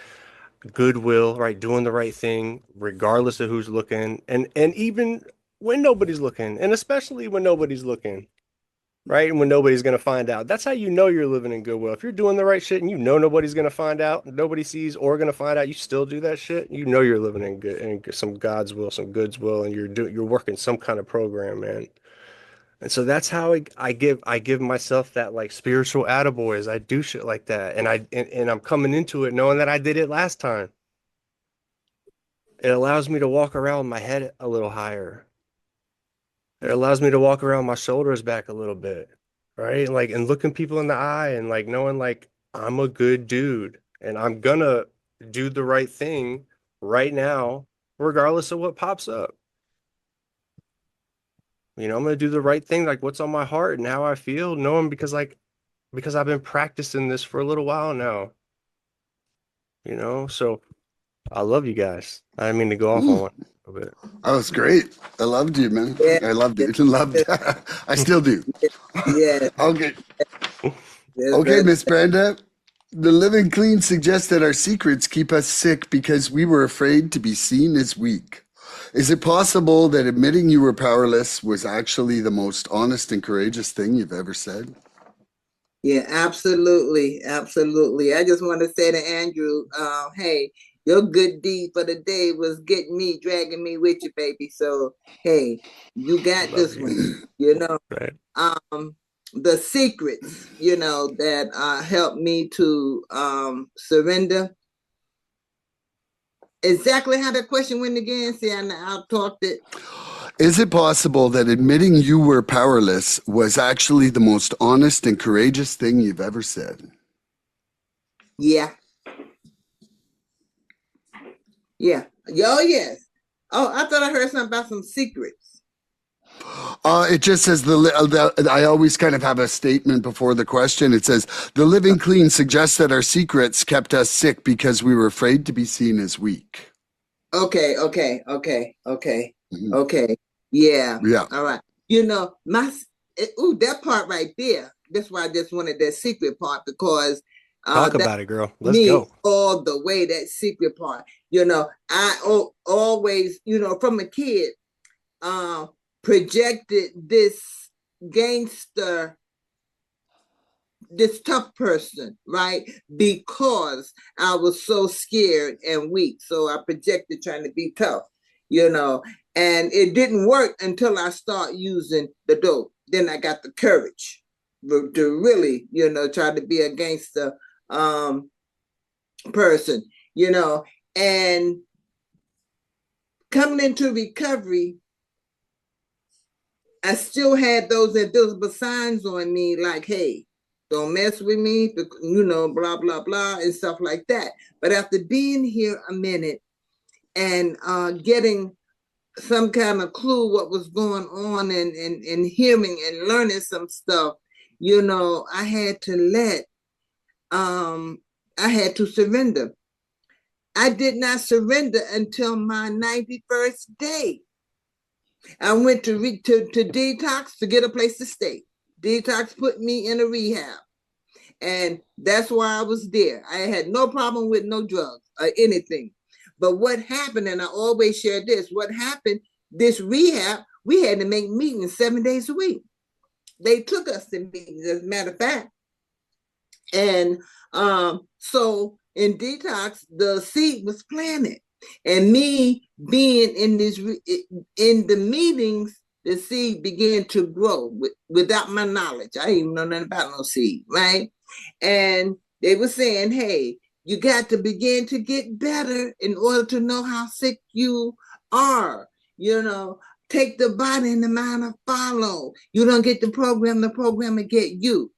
goodwill, right? Doing the right thing, regardless of who's looking, and even when nobody's looking, and especially when nobody's looking, right? And when nobody's gonna find out. That's how you know you're living in goodwill. If you're doing the right shit and you know nobody's gonna find out, nobody sees or gonna find out, you still do that shit. You know you're living in good in some God's will, some God's will, and you're working some kind of program, man. And so that's how I give myself that like spiritual attaboys. I do shit like that, and and I'm coming into it knowing that I did it last time. It allows me to walk around with my head a little higher. It allows me to walk around my shoulders back a little bit, right? Like, and looking people in the eye and like knowing like I'm a good dude and I'm gonna do the right thing right now, regardless of what pops up. You know, I'm gonna do the right thing, like what's on my heart and how I feel, knowing because I've been practicing this for a little while now, you know? So I love you guys. I didn't mean to go off on Ooh, one a bit. that was great. I loved you, man. Yeah, I loved it. Loved. I still do. yeah, Okay. yes, Okay, brother. Miss Brenda. The living clean suggests that our secrets keep us sick because we were afraid to be seen as weak. Is it possible that admitting you were powerless was actually the most honest and courageous thing you've ever said? Yeah, absolutely, absolutely. I just want to say to Andrew, hey, your good deed for the day was getting me, dragging me with you, baby. So, hey, you got Love this you. one. You know, Right. the secrets, that helped me to surrender. Exactly how the question went again. See, I talked it. Is it possible that admitting you were powerless was actually the most honest and courageous thing you've ever said? Yeah, yeah. Oh, yes. Oh, I thought I heard something about some secrets. It just says I always kind of have a statement before the question. It says the living clean suggests that our secrets kept us sick because we were afraid to be seen as weak. Okay, okay. Mhm. Okay. Yeah. Yeah. All right. That part right there. That's why I just wanted that secret part because Talk that about it, girl. Let's me go. all the way, that secret part. I always, from a kid, uh, projected this gangster, this tough person, right? Because I was so scared and weak. So I projected trying to be tough, you know, and it didn't work until I start using the dope. Then I got the courage to really, try to be a gangster person, and coming into recovery, I still had those invisible signs on me, like, hey, don't mess with me, blah, blah, blah, and stuff like that. But after being here a minute and getting some kind of clue what was going on and hearing and learning some stuff, I had to I had to surrender. I did not surrender until my 91st day. I went to detox to get a place to stay. Detox put me in a rehab, and that's why I was there. I had no problem with no drugs or anything. But what happened, and I always share this, what happened, this rehab, we had to make meetings 7 days a week. They took us to meetings, as a matter of fact. And so in detox, the seed was planted. And me being in the meetings, the seed began to grow without my knowledge. I didn't even know nothing about no seed, right? And they were saying, hey, you got to begin to get better in order to know how sick you are. Take the body and the mind to follow. You don't get the program will get you.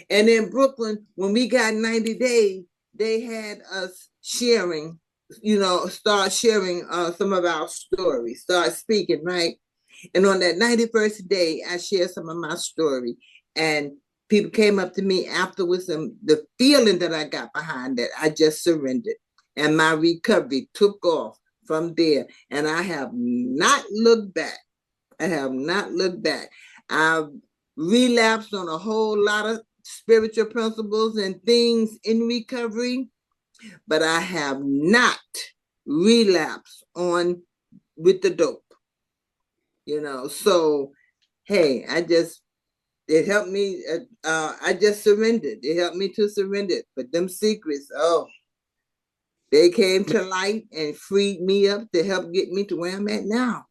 And in Brooklyn, when we got 90 days, they had us sharing, start sharing some of our stories, start speaking, right? And on that 91st day, I shared some of my story. And people came up to me afterwards, and the feeling that I got behind that, I just surrendered. And my recovery took off from there. And I have not looked back. I have not looked back. I've relapsed on a whole lot of spiritual principles and things in recovery. but I have not relapsed on with the dope. So hey, it helped me. I just surrendered. It helped me to surrender. But them secrets, they came to light and freed me up to help get me to where I'm at now.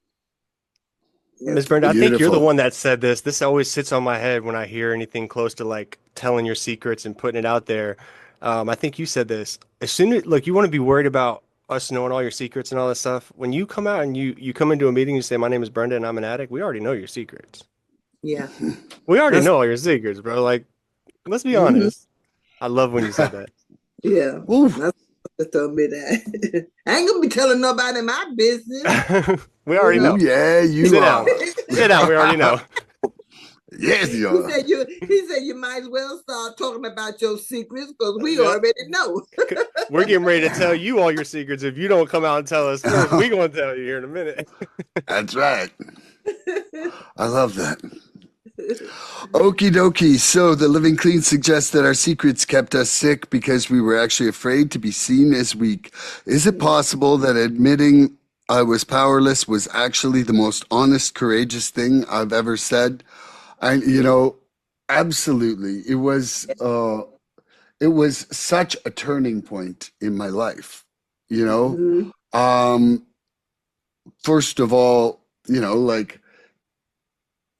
Ms. Brenda, I think you're the Beautiful. one that said this. This always sits on my head when I hear anything close to like telling your secrets and putting it out there. I think you said this. As soon as like you want to be worried about us knowing all your secrets and all this stuff, when you come out and you come into a meeting, you say, "My name is Brenda and I'm an addict." We already know your secrets. Yeah. We already That's know all your secrets, bro. Like, let's be mhm. honest. I love when you said that. Yeah. Ooh, That's what told me that. I ain't gonna be telling nobody my business, We you already know. ooh, know. yeah, you Sit down. are. Sit down. We already know. Yes, you He are. said you might as well start talking about your secrets because we Yep. already know. We're getting ready to tell you all your secrets. If you don't come out and tell us first, we're going to tell you here in a minute. That's right. I love that. Okie dokie. So the Living Clean suggests that our secrets kept us sick because we were actually afraid to be seen as weak. Is it possible that admitting I was powerless was actually the most honest, courageous thing I've ever said? Absolutely. It was such a turning point in my life. You know, Mhm. um, first of all, like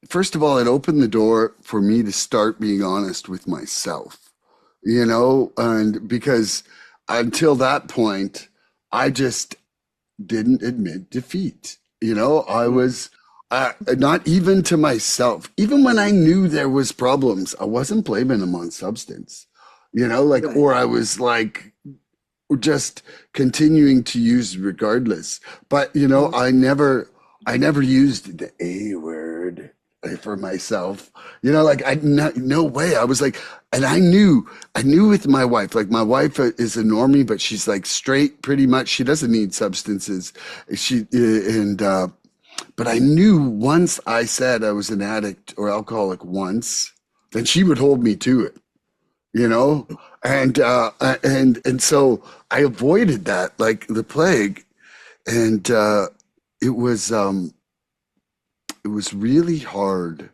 first of all, it opened the door for me to start being honest with myself, and because until that point, I just didn't admit defeat. I was not even to myself, even when I knew there was problems, I wasn't blaming them on substance, Right. or I was like, just continuing to use regardless. But Mhm. I never used the A word for myself. Like no way. I was like, and I knew with my wife. Like my wife is a normie, but she's like straight, pretty much. She doesn't need substances. But I knew once I said I was an addict or alcoholic once, then she would hold me to it, you know and so I avoided that like the plague. And it was um it was really hard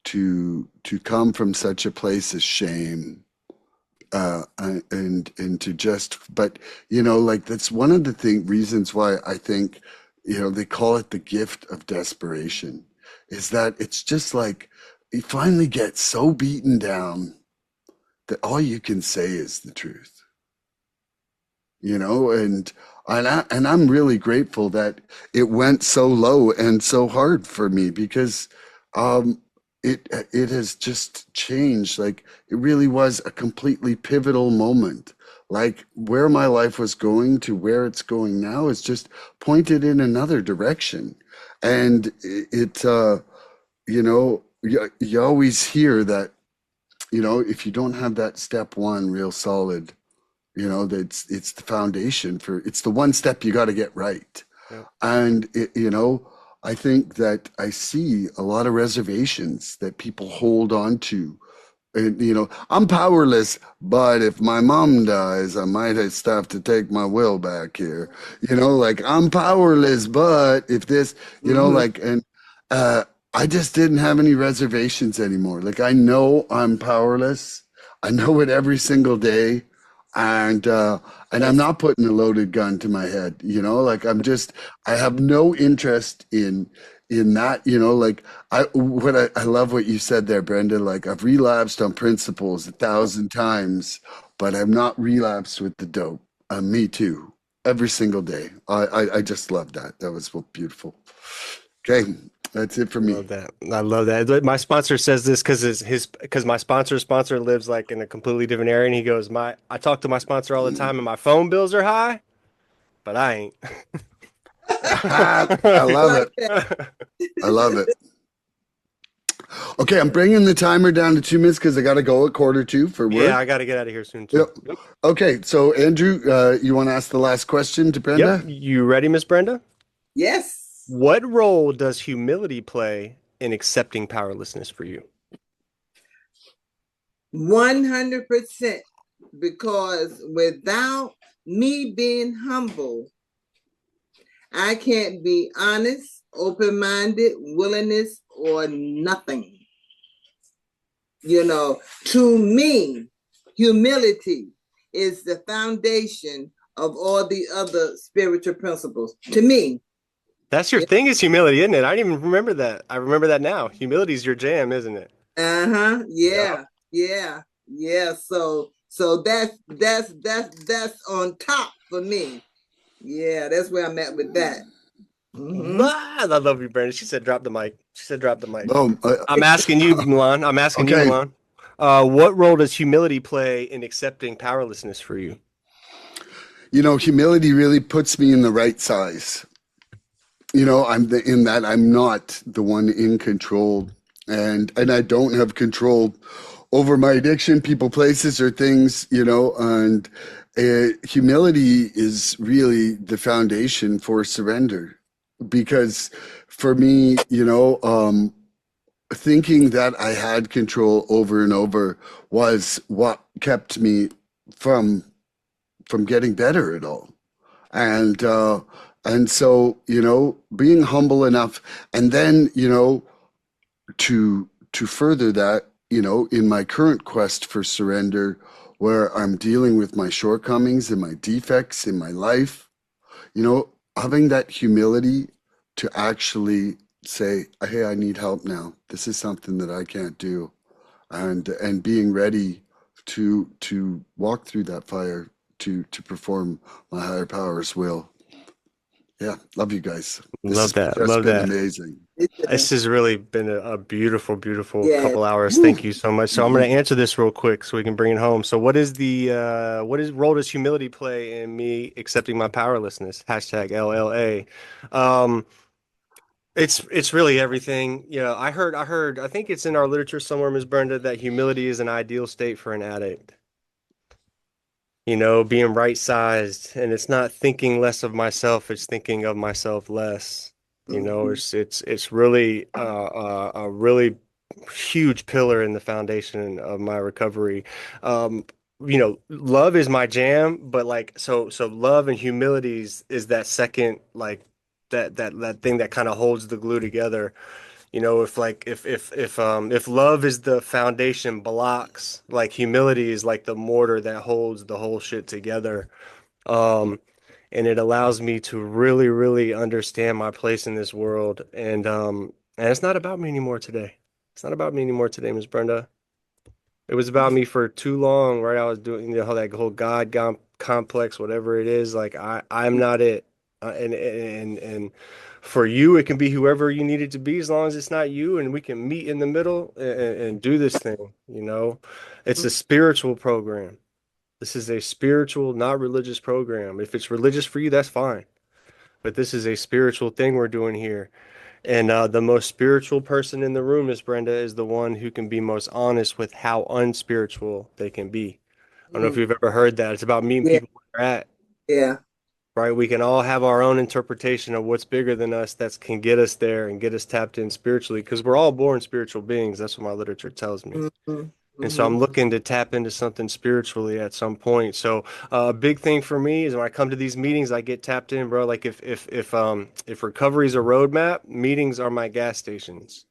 to come from such a place of shame, and to just, but like that's one of the reasons why I think they call it the gift of desperation, is that it's just like you finally get so beaten down that all you can say is the truth, and I'm really grateful that it went so low and so hard for me, because um it has just changed. Like it really was a completely pivotal moment. Like where my life was going to where it's going now is just pointed in another direction. And you always hear that, if you don't have that step one real solid, that's it's the foundation for, it's the one step you got to get right. Yep. And I think that I see a lot of reservations that people hold on to. And I'm powerless, but if my mom dies, I might have to take my will back here. Like I'm powerless, but if this, Mhm. and uh I just didn't have any reservations anymore. Like I know I'm powerless. I know it every single day. And I'm Yes. not putting a loaded gun to my head, like I have no interest in that, like I love what you said there, Brenda. Like I've relapsed on principles 1,000 times, but I've not relapsed with the dope. Me too. Every single day. I just love that. That was so beautiful. Okay, that's it for I me. love that. I love that. My sponsor says this because my sponsor lives like in a completely different area, and he goes, I talk to my sponsor all the time, and my phone bills are high, but I ain't. I I love like it. that. I love it. Okay, I'm bringing the timer down to 2 minutes because I got to go at 1:45 for Yeah, work. I got to get out of here soon Yep. too. Yep. Okay, so Andrew, you want to ask the last question to Yep. Brenda? You ready, Miss Brenda? Yes. What role does humility play in accepting powerlessness for you? 100%. Because without me being humble, I can't be honest, open-minded, willingness, or nothing. To me, humility is the foundation of all the other spiritual principles. To me. That's your thing is humility, isn't it? I didn't even remember that. I remember that now. Humility is your jam, isn't it? Uh-huh. Yeah. Yeah. So that's on top for me. Yeah, that's where I'm at with that. I love you, Brandon. She said drop the mic. She said drop the mic. Oh, I'm asking you, Milan. I'm asking you, okay. Milan. What role does humility play in accepting powerlessness for you? Humility really puts me in the right size. In that I'm not the one in control, and I don't have control over my addiction, people, places, or things. And humility is really the foundation for surrender, because for me, thinking that I had control over and over was what kept me from getting better at all. And so, being humble enough, and then, to further that, in my current quest for surrender, where I'm dealing with my shortcomings and my defects in my life, having that humility to actually say, hey, I need help now. This is something that I can't do. And being ready to walk through that fire to perform my higher power's will. Yeah, love you guys. This Love has that. just Love been that. amazing. This has really been a beautiful, beautiful Yeah. couple hours. Woo. Thank you so much. So I'm going to answer this real quick so we can bring it home. So what is role does humility play in me accepting my powerlessness? Hashtag LLA. Um, it's really everything. I think it's in our literature somewhere, Ms. Brenda, that humility is an ideal state for an addict. Being right-sized, and it's not thinking less of myself, it's thinking of myself less. It's really a really huge pillar in the foundation of my recovery. Love is my jam, but like so love and humility is that second, like that thing that kind of holds the glue together. If love is the foundation blocks, like humility is like the mortar that holds the whole shit together. Um, and it allows me to really, really understand my place in this world. And it's not about me anymore today. It's not about me anymore today, Miss Brenda. It was about me for too long, right? I was doing that whole complex, whatever it is. Like I'm not it, and for you, it can be whoever you need it to be, as long as it's not you, and we can meet in the middle and do this thing. It's a spiritual program. This is a spiritual, not religious program. If it's religious for you, that's fine. But this is a spiritual thing we're doing here. And the most spiritual person in the room, Miss Brenda, is the one who can be most honest with how unspiritual they can be. I don't know if you've ever heard that. It's about meeting Yeah. people where they're at, Yeah. right? We can all have our own interpretation of what's bigger than us that can get us there and get us tapped in spiritually, because we're all born spiritual beings. That's what my literature tells me. And so I'm looking to tap into something spiritually at some point. So a big thing for me is when I come to these meetings, I get tapped in, bro. Like if recovery is a roadmap, meetings are my gas stations.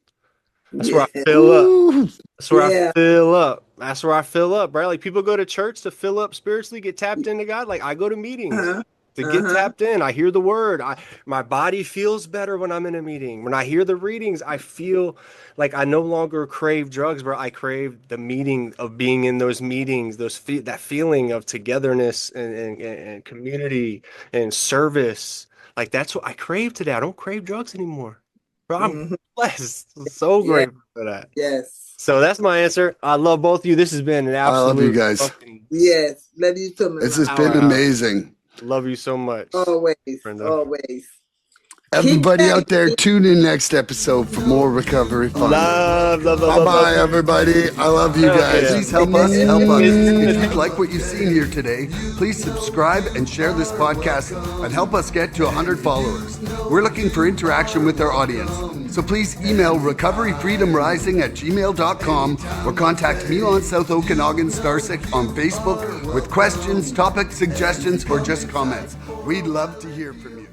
That's where I Yeah. fill up. Woo. That's where I Yeah. fill up. That's where I fill up, right? Like people go to church to fill up spiritually, get tapped into God. Like I go to meetings Uh-huh. to get Uh-huh. tapped in. I hear the word. My body feels better when I'm in a meeting. When I hear the readings, I feel like I no longer crave drugs, bro. I crave the meeting of being in those meetings, that feeling of togetherness and community and service. Like that's what I crave today. I don't crave drugs anymore. Bro, I'm Mhm. blessed. So Yeah. grateful for that. Yes. So that's my answer. I love both of you. This has been an I love you absolute guys. fucking Yes. Love you too, This has Milan. been powerhouse. amazing. Love you so much, Always. Brenda. Always. Everybody out back. there, tune in next episode for more recovery fun. Love. Bye-bye, everybody. I love you guys. Please help us help us. If you'd like what you've seen here today, please subscribe and share this podcast and help us get to 100 followers. We're looking for interaction with our audience. So please email recoveryfreedomrising@gmail.com or contact Milan South Okanagan Starcic on Facebook with questions, topic suggestions, or just comments. We'd love to hear from you.